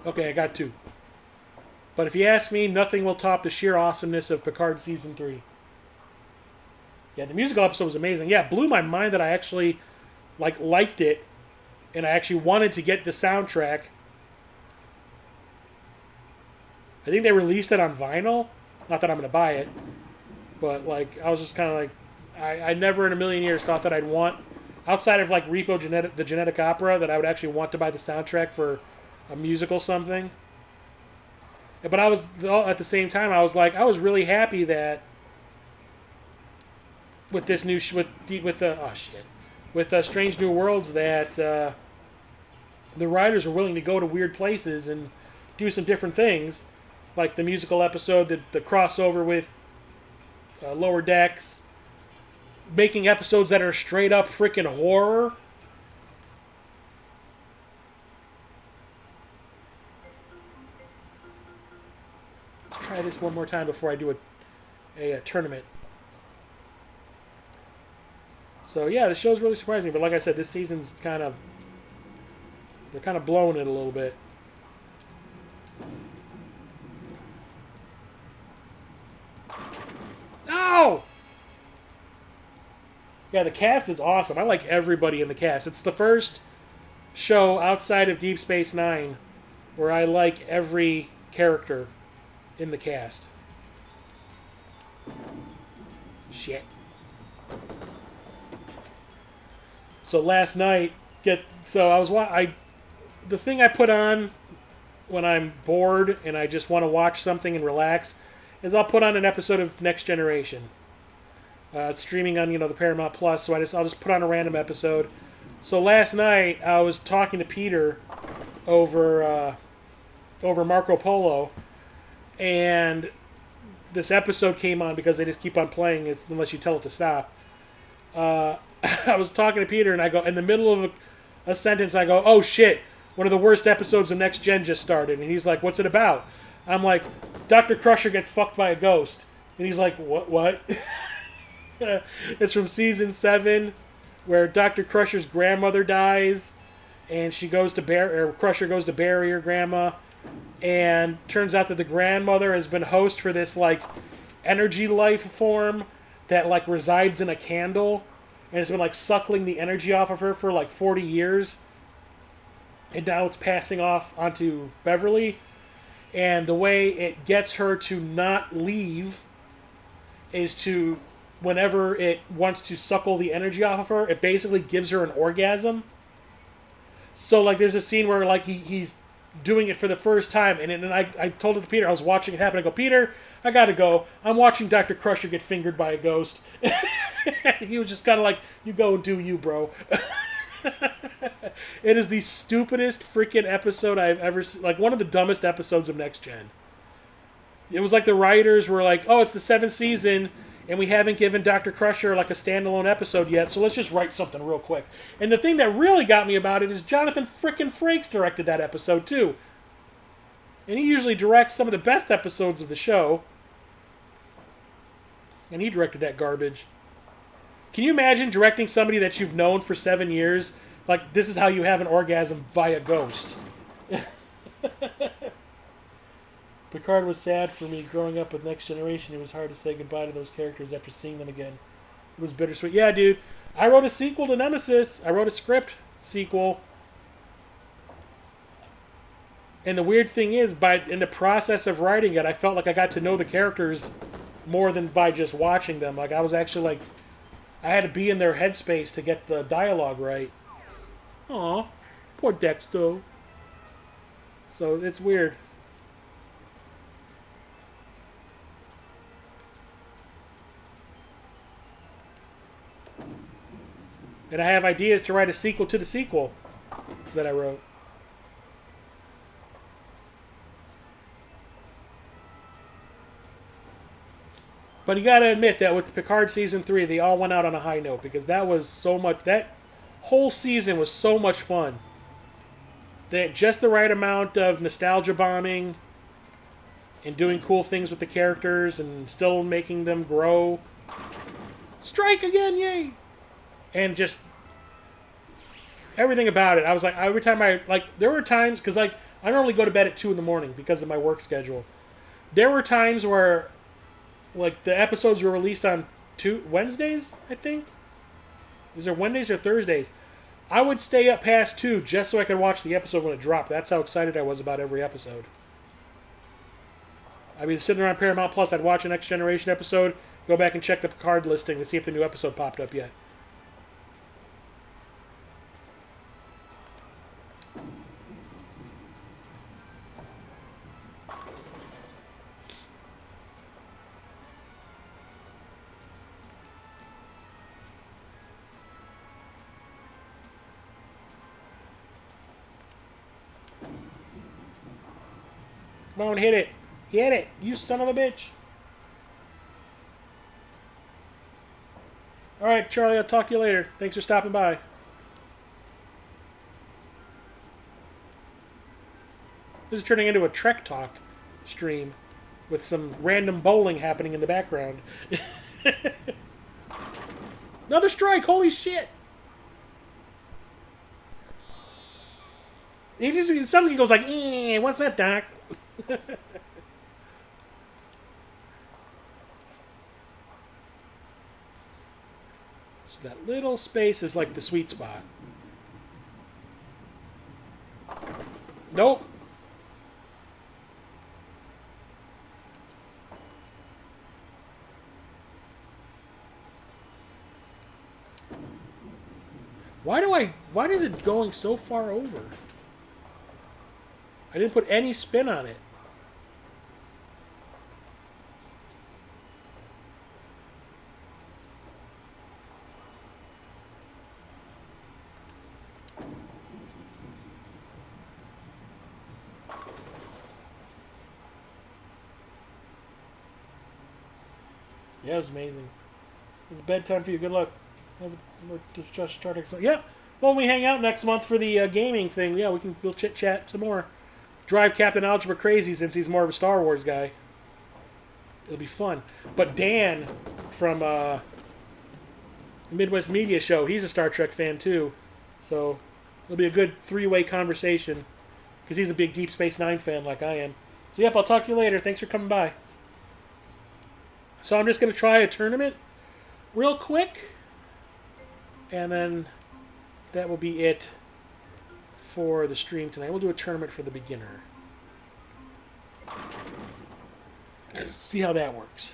Okay, I got 2. But if you ask me, nothing will top the sheer awesomeness of Picard Season 3. Yeah, the musical episode was amazing. Yeah, it blew my mind that I actually liked it, and I actually wanted to get the soundtrack. I think they released it on vinyl. Not that I'm going to buy it, but I was just kind of I never in a million years thought that I'd want, outside of the Genetic Opera, that I would actually want to buy the soundtrack for a musical something. But I was, at the same time, I was really happy that with this new with Strange New Worlds, that the writers are willing to go to weird places and do some different things, like the musical episode, the crossover with Lower Decks, making episodes that are straight up freaking horror. Let's try this one more time before I do a tournament. So yeah, the show's really surprising, but like I said, this season's they're kind of blowing it a little bit. Ow! Yeah, the cast is awesome. I like everybody in the cast. It's the first show outside of Deep Space Nine where I like every character in the cast. Shit. So last night, the thing I put on when I'm bored and I just want to watch something and relax is I'll put on an episode of Next Generation. It's streaming on the Paramount Plus, so I'll just put on a random episode. So last night I was talking to Peter over Marco Polo, and this episode came on because they just keep on playing it unless you tell it to stop. I was talking to Peter, and I go, in the middle of a sentence, I go, "Oh shit, one of the worst episodes of Next Gen just started." And he's like, "What's it about?" I'm like, "Dr. Crusher gets fucked by a ghost." And he's like, What? It's from season 7, where Dr. Crusher's grandmother dies, and Crusher goes to bury her grandma, and turns out that the grandmother has been host for this energy life form that resides in a candle, and it's been suckling the energy off of her for 40 years, and now it's passing off onto Beverly. And the way it gets her to not leave is to, whenever it wants to suckle the energy off of her, it basically gives her an orgasm. So there's a scene where he's doing it for the first time, and then I told it to Peter. I was watching it happen. I go, "Peter, I gotta go. I'm watching Dr. Crusher get fingered by a ghost." He was just kind of "You go and do you, bro." It is the stupidest freaking episode I've ever seen. One of the dumbest episodes of Next Gen. It was the writers were "Oh, it's the 7th season, and we haven't given Dr. Crusher a standalone episode yet, so let's just write something real quick." And the thing that really got me about it is Jonathan frickin' Frakes directed that episode too. And he usually directs some of the best episodes of the show. And he directed that garbage. Can you imagine directing somebody that you've known for 7 years? This is how you have an orgasm via ghost. Picard was sad for me growing up with Next Generation. It was hard to say goodbye to those characters after seeing them again. It was bittersweet. Yeah, dude. I wrote a sequel to Nemesis. I wrote a script sequel. And the weird thing is, in the process of writing it, I felt like I got to know the characters more than by just watching them. I was actually I had to be in their headspace to get the dialogue right. Aw, poor Dexter. So it's weird. And I have ideas to write a sequel to the sequel that I wrote. But you gotta admit that with Picard Season 3, they all went out on a high note, because that was so much... That whole season was so much fun. They had just the right amount of nostalgia bombing and doing cool things with the characters and still making them grow. Strike again, yay! And just everything about it. I was every time there were times, because I I normally go to bed at 2 in the morning because of my work schedule. There were times where, like, the episodes were released on Wednesdays, I think. Is there Wednesdays or Thursdays? I would stay up past 2 just so I could watch the episode when it dropped. That's how excited I was about every episode. I'd be sitting around Paramount Plus, I'd watch a Next Generation episode, go back and check the card listing to see if the new episode popped up yet. Come on, hit it. Hit it, you son of a bitch. Alright, Charlie, I'll talk to you later. Thanks for stopping by. This is turning into a Trek Talk stream with some random bowling happening in the background. Another strike, holy shit! It sounds like he goes like, what's up, Doc? So that little space is like the sweet spot. Nope. Why is it going so far over? I didn't put any spin on it. Yeah, it was amazing. It's bedtime for you. Good luck. Just starting. Yeah. Well, when we hang out next month for the gaming thing, yeah, we'll chit chat some more. Drive Captain Algebra crazy since he's more of a Star Wars guy. It'll be fun. But Dan from Midwest Media Show, he's a Star Trek fan too, so it'll be a good three-way conversation because he's a big Deep Space Nine fan like I am. So yep, I'll talk to you later. Thanks for coming by. So I'm just going to try a tournament real quick, and then that will be it for the stream tonight. We'll do a tournament for the beginner. Let's see how that works.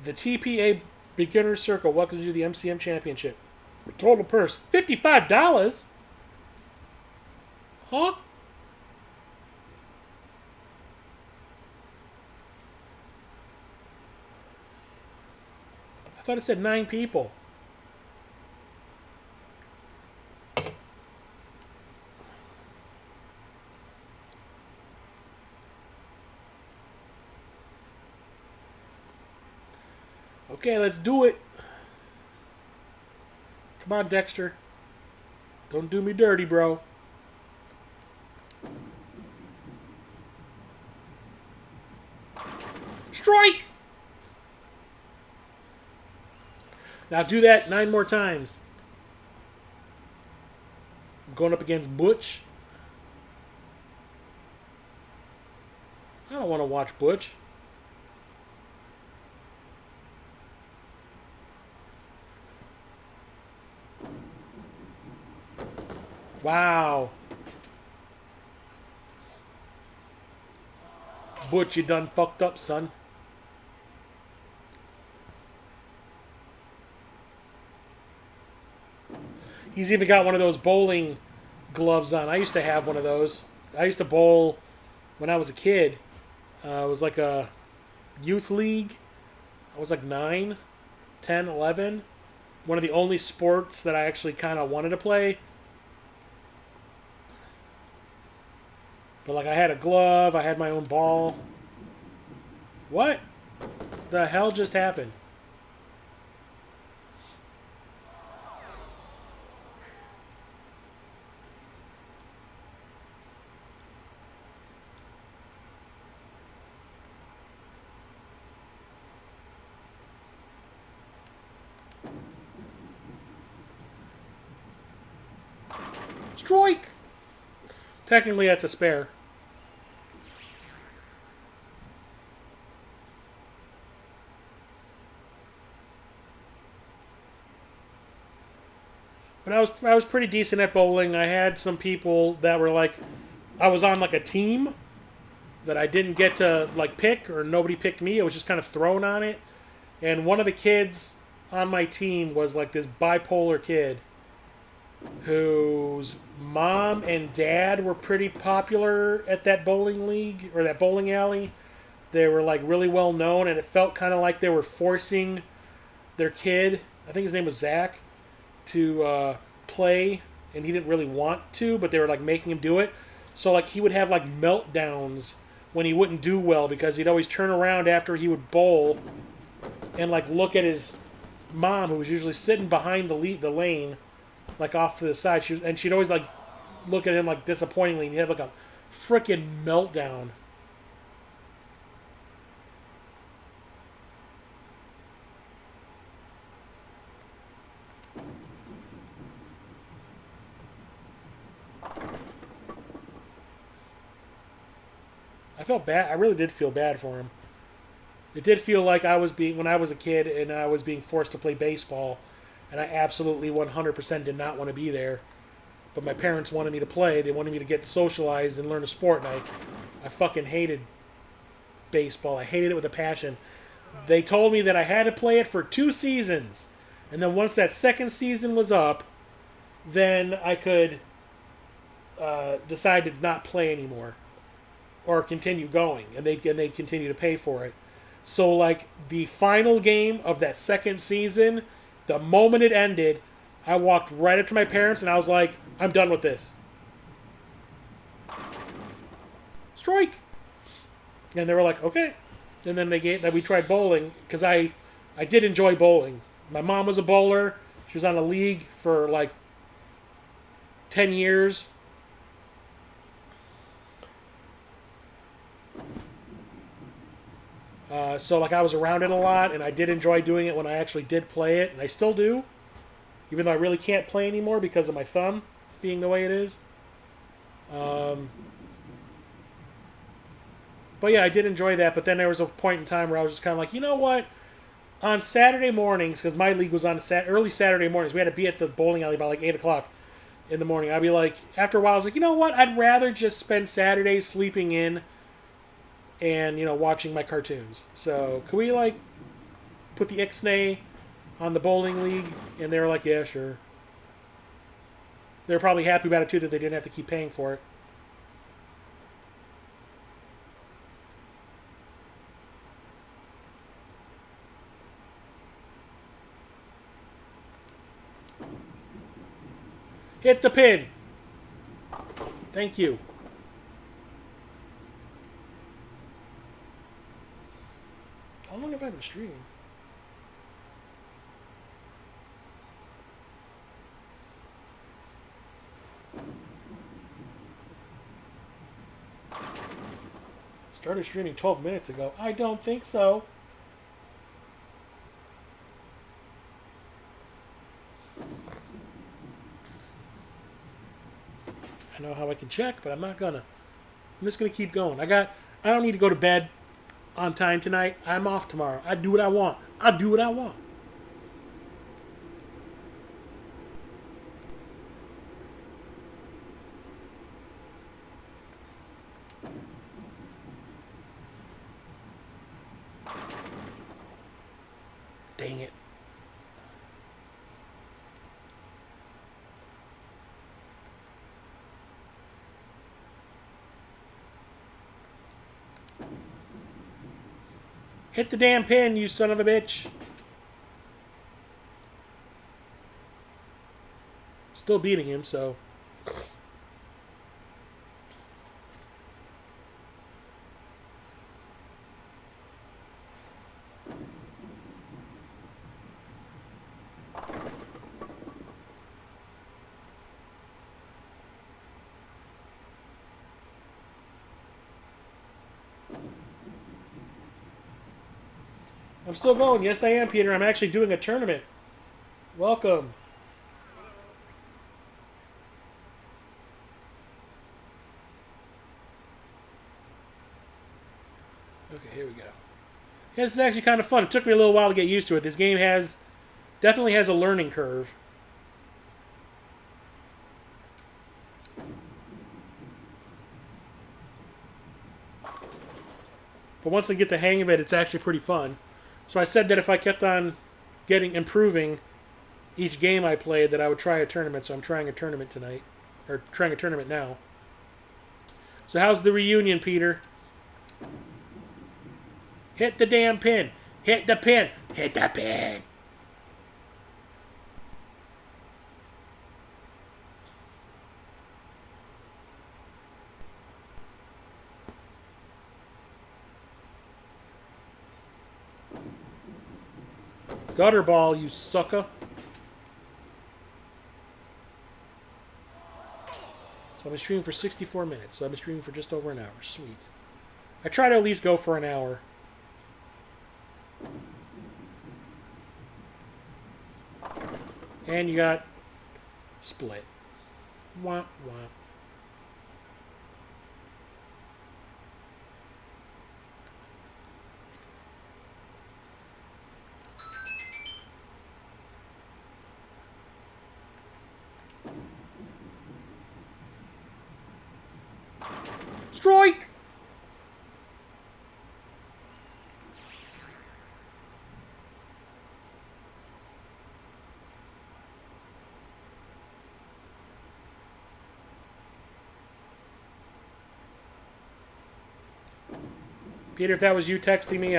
The TPA Beginner Circle welcomes you to the MCM Championship. Total purse, $55? Huh? I thought it said 9 people. Okay, let's do it. Come on, Dexter. Don't do me dirty, bro. Strike! Now do that 9 more times. I'm going up against Butch. I don't want to watch Butch. Wow. Butch, you done fucked up, son. He's even got one of those bowling gloves on. I used to have one of those. I used to bowl when I was a kid. It was like a youth league. I was like 9, 10, 11. One of the only sports that I actually kind of wanted to play. But like I had a glove, I had my own ball. What the hell just happened? Strike! Technically, that's a spare. But I was pretty decent at bowling. I had some people that were like, I was on like a team that I didn't get to like pick, or nobody picked me. It was just kind of thrown on it. And one of the kids on my team was like this bipolar kid whose mom and dad were pretty popular at that bowling league or that bowling alley. They were like really well known, and it felt kind of like they were forcing their kid, I think his name was Zach, to play, and he didn't really want to, but they were like making him do it. So like he would have like meltdowns when he wouldn't do well, because he'd always turn around after he would bowl and like look at his mom, who was usually sitting behind the lane, like off to the side. She'd always like look at him like disappointingly, and he'd have like a freaking meltdown. I felt bad. I really did feel bad for him. It did feel like I was being, when I was a kid and I was being forced to play baseball, and I absolutely 100% did not want to be there. But my parents wanted me to play. They wanted me to get socialized and learn a sport, and I fucking hated baseball. I hated it with a passion. They told me that I had to play it for 2 seasons, and then once that second season was up, then I could decide to not play anymore or continue going, and they'd continue to pay for it. So, like, the final game of that second season, the moment it ended, I walked right up to my parents and I was like, I'm done with this. Strike! And they were like, okay. And then we tried bowling, because I did enjoy bowling. My mom was a bowler. She was on a league for like 10 years. So like I was around it a lot, and I did enjoy doing it when I actually did play it, and I still do, even though I really can't play anymore because of my thumb being the way it is. But yeah, I did enjoy that. But then there was a point in time where I was just kind of like, you know what? On Saturday mornings, because my league was on early Saturday mornings, we had to be at the bowling alley by like 8 o'clock in the morning. I'd be like, after a while, I was like, you know what? I'd rather just spend Saturdays sleeping in and, you know, watching my cartoons. So, could we, like, put the Ixnay on the bowling league? And they were like, yeah, sure. They were probably happy about it, too, that they didn't have to keep paying for it. Hit the pin. Thank you. How long have I been streaming? Started streaming 12 minutes ago. I don't think so. I know how I can check, but I'm not gonna. I'm just gonna keep going. I don't need to go to bed on time tonight. I'm off tomorrow. I do what I want. I do what I want. Dang it. Hit the damn pin, you son of a bitch. Still beating him, so. I'm still going. Yes, I am, Peter. I'm actually doing a tournament. Welcome. Okay, here we go. Yeah, this is actually kind of fun. It took me a little while to get used to it. This game definitely has a learning curve. But once I get the hang of it, it's actually pretty fun. So I said that if I kept on improving each game I played, that I would try a tournament. So I'm trying a tournament tonight, or trying a tournament now. So how's the reunion, Peter? Hit the damn pin. Hit the pin. Hit the pin. Gutter ball, you sucker. So I've been streaming for 64 minutes. So I've been streaming for just over an hour. Sweet. I try to at least go for an hour. And you got split. Wah, wah. Strike! Peter, if that was you texting me,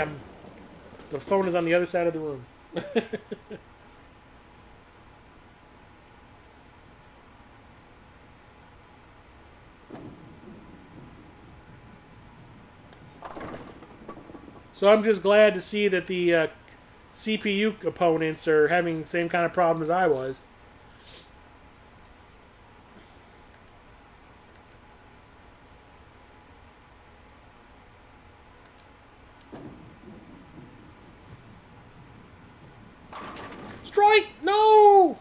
the phone is on the other side of the room. So I'm just glad to see that the CPU opponents are having the same kind of problem as I was. Strike! No!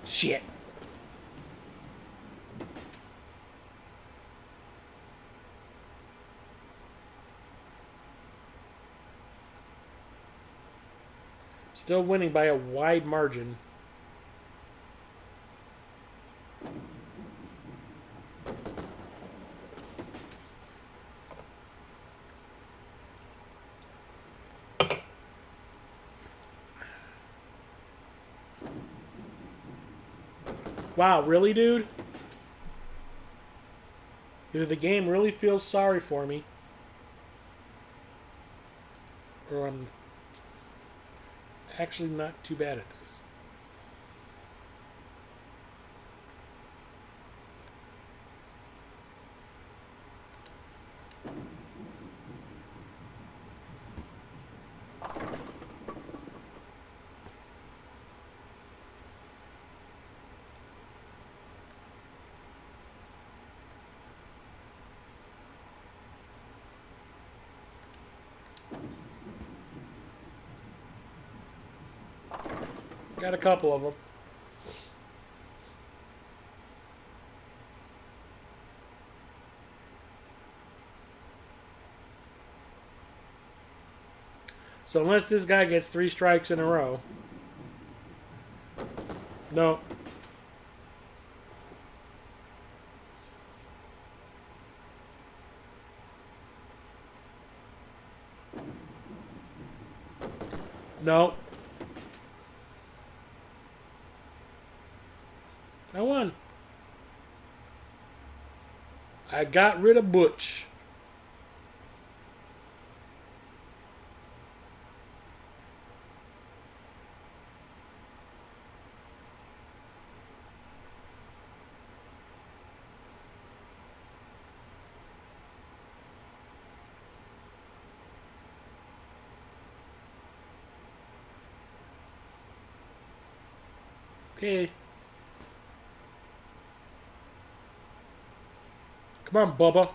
Shit. Still winning by a wide margin. Wow, really, dude? Either the game really feels sorry for me, or I'm actually not too bad at this. Got a couple of them. So unless this guy gets 3 strikes in a row. No. No. I won. I got rid of Butch. Okay. Come on, Bubba.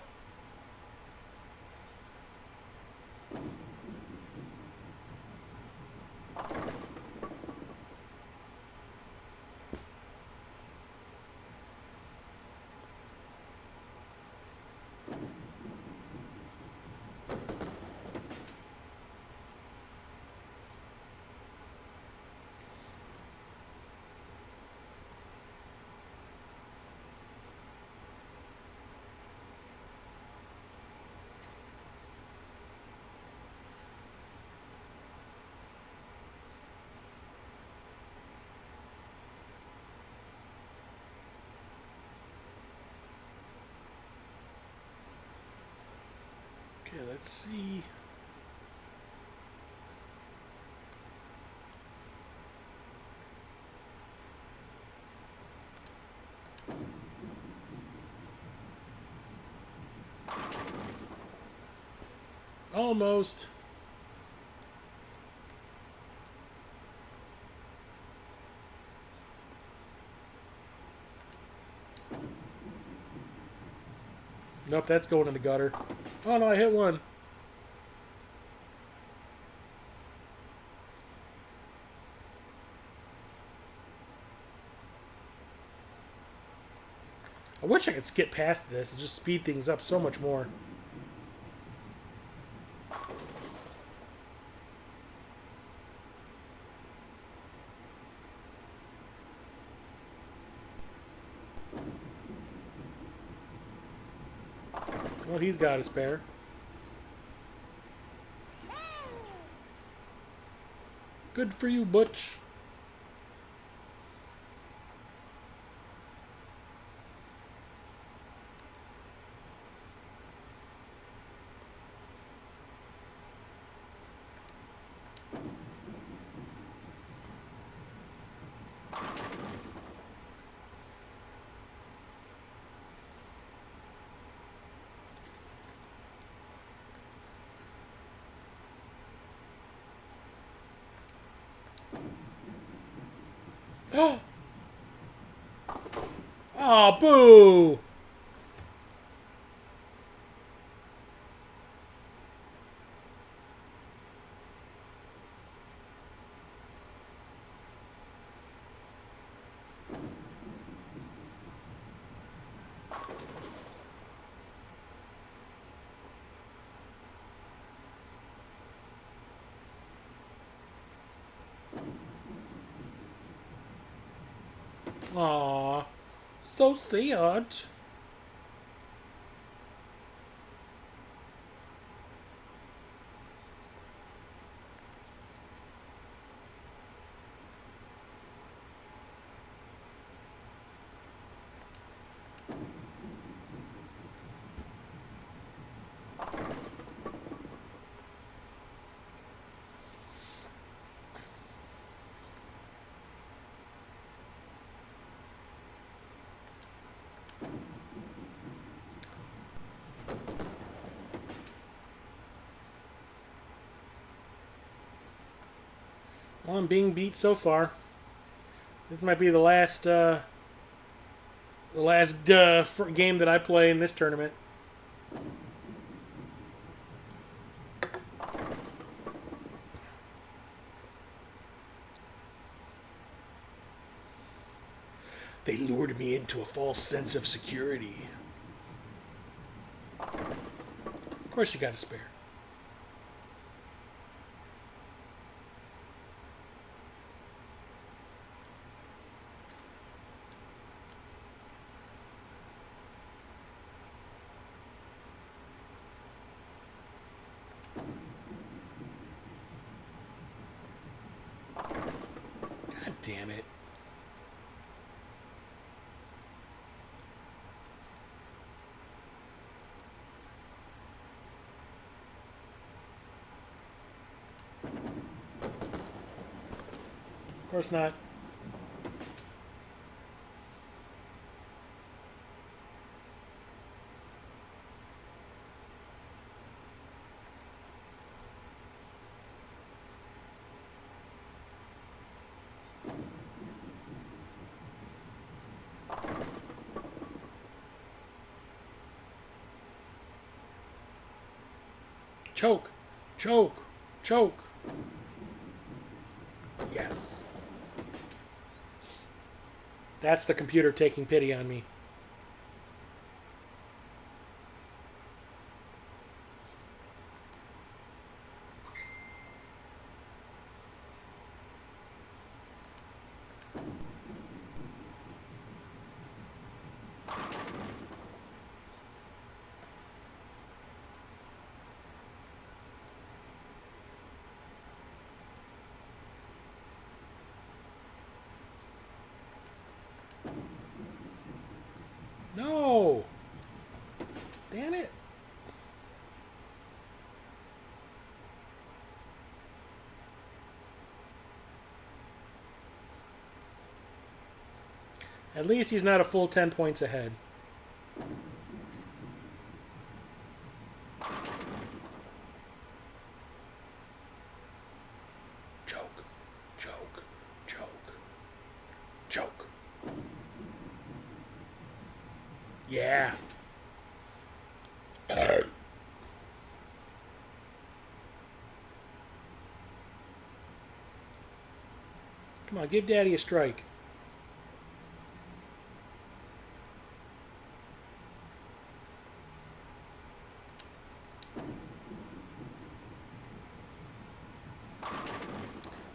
Okay, let's see. Almost. Nope, that's going in the gutter. Oh no, I hit one. I wish I could skip past this and just speed things up so much more. Well, he's got a spare. Good for you, Butch. Oh, boo! Aw, so sad. Well, I'm being beat so far. This might be the last game that I play in this tournament. They lured me into a false sense of security. Of course you got a spare. God damn it. Of course not. Choke. Choke. Choke. Yes. That's the computer taking pity on me. At least he's not a full 10 points ahead. Joke. Joke. Joke. Joke. Yeah. Come on, give Daddy a strike.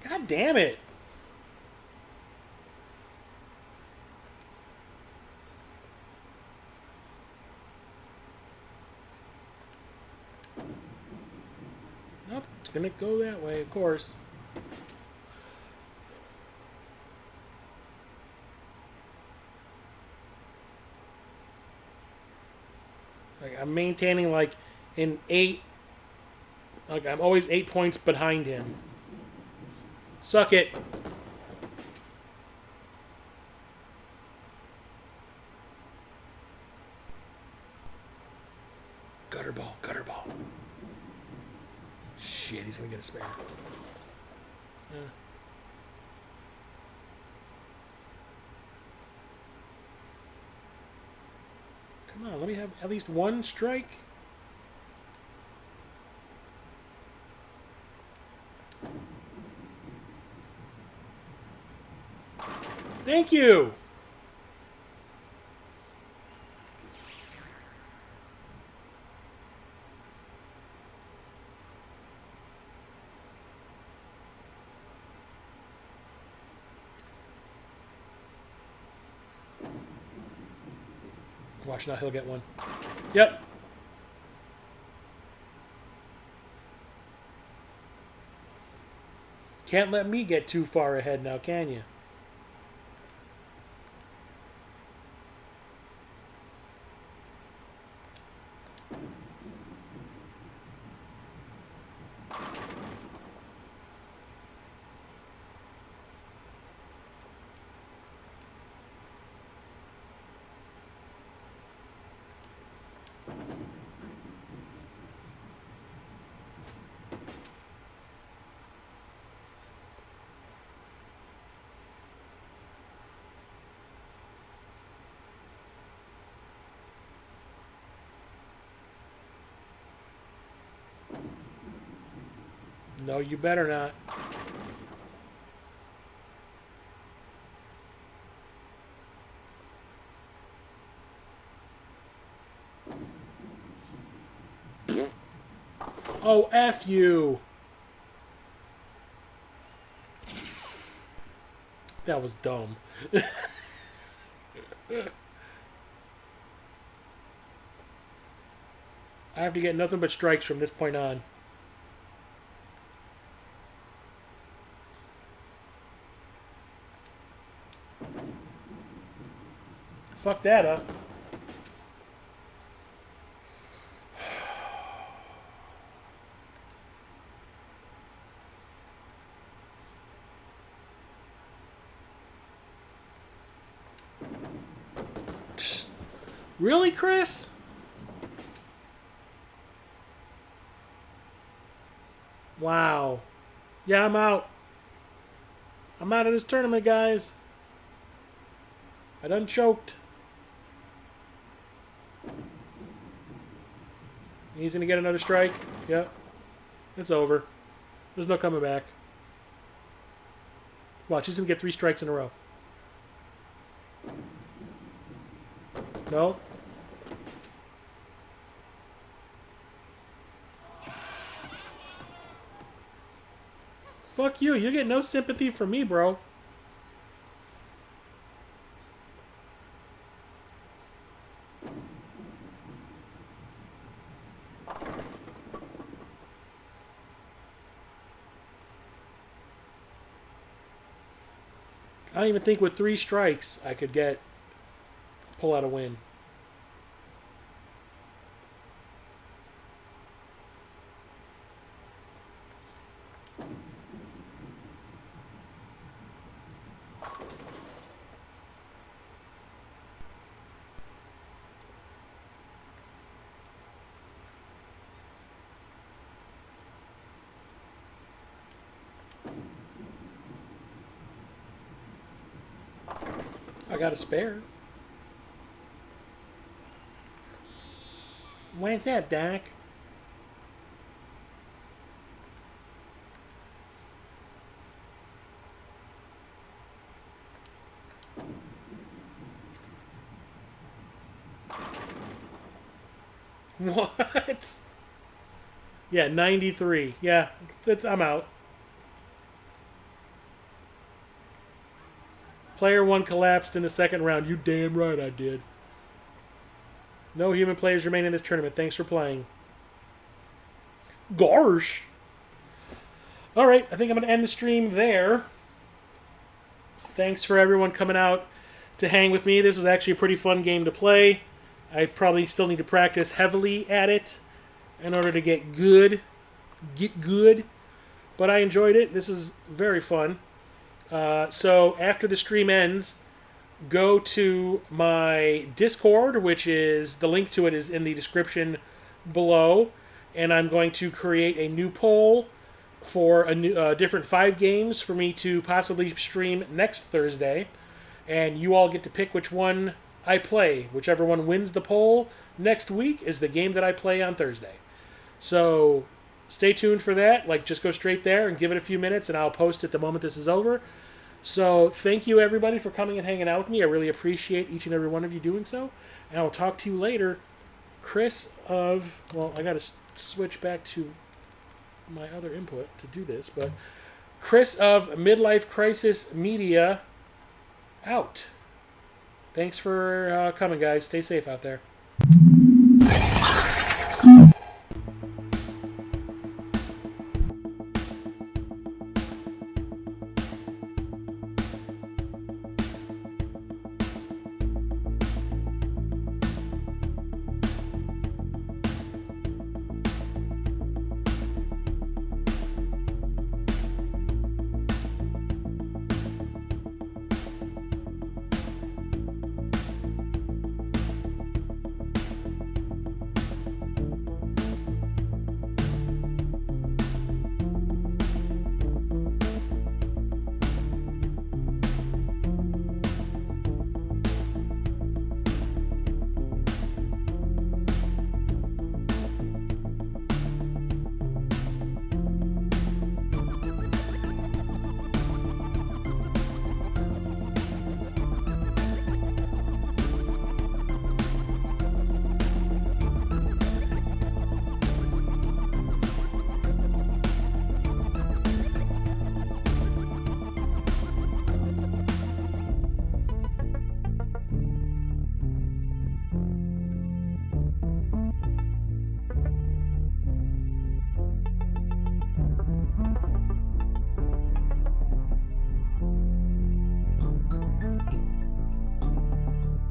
God damn it. Nope, it's gonna go that way, of course. Like, I'm maintaining like an 8. Like, I'm always 8 points behind him. Suck it. Gutter ball, gutter ball. Shit, he's gonna get a spare. Come on, let me have at least one strike. Thank you. Watch now, he'll get one. Yep. Can't let me get too far ahead now, can you? No, you better not. Oh, F you. That was dumb. I have to get nothing but strikes from this point on. Fuck that up. Really, Chris? Wow. Yeah, I'm out. I'm out of this tournament, guys. I done choked. He's going to get another strike. Yep. It's over. There's no coming back. Watch, he's going to get 3 strikes in a row. No. Fuck you. You get no sympathy from me, bro. I don't even think with 3 strikes I could pull out a win. I got a spare. What's up, Doc? What? Yeah, 93. Yeah, I'm out. Player 1 collapsed in the second round. You damn right I did. No human players remain in this tournament. Thanks for playing. Gosh. All right, I think I'm going to end the stream there. Thanks for everyone coming out to hang with me. This was actually a pretty fun game to play. I probably still need to practice heavily at it in order to get good. But I enjoyed it. This is very fun. So after the stream ends, go to my Discord, which is, the link to it is in the description below. And I'm going to create a new poll for a new, different 5 games for me to possibly stream next Thursday. And you all get to pick which one I play. Whichever one wins the poll next week is the game that I play on Thursday. So stay tuned for that. Like, just go straight there and give it a few minutes, and I'll post it the moment this is over. So thank you, everybody, for coming and hanging out with me. I really appreciate each and every one of you doing so. And I will talk to you later. Chris of... Well, I got to switch back to my other input to do this. But Chris of Midlife Crisis Media out. Thanks for coming, guys. Stay safe out there.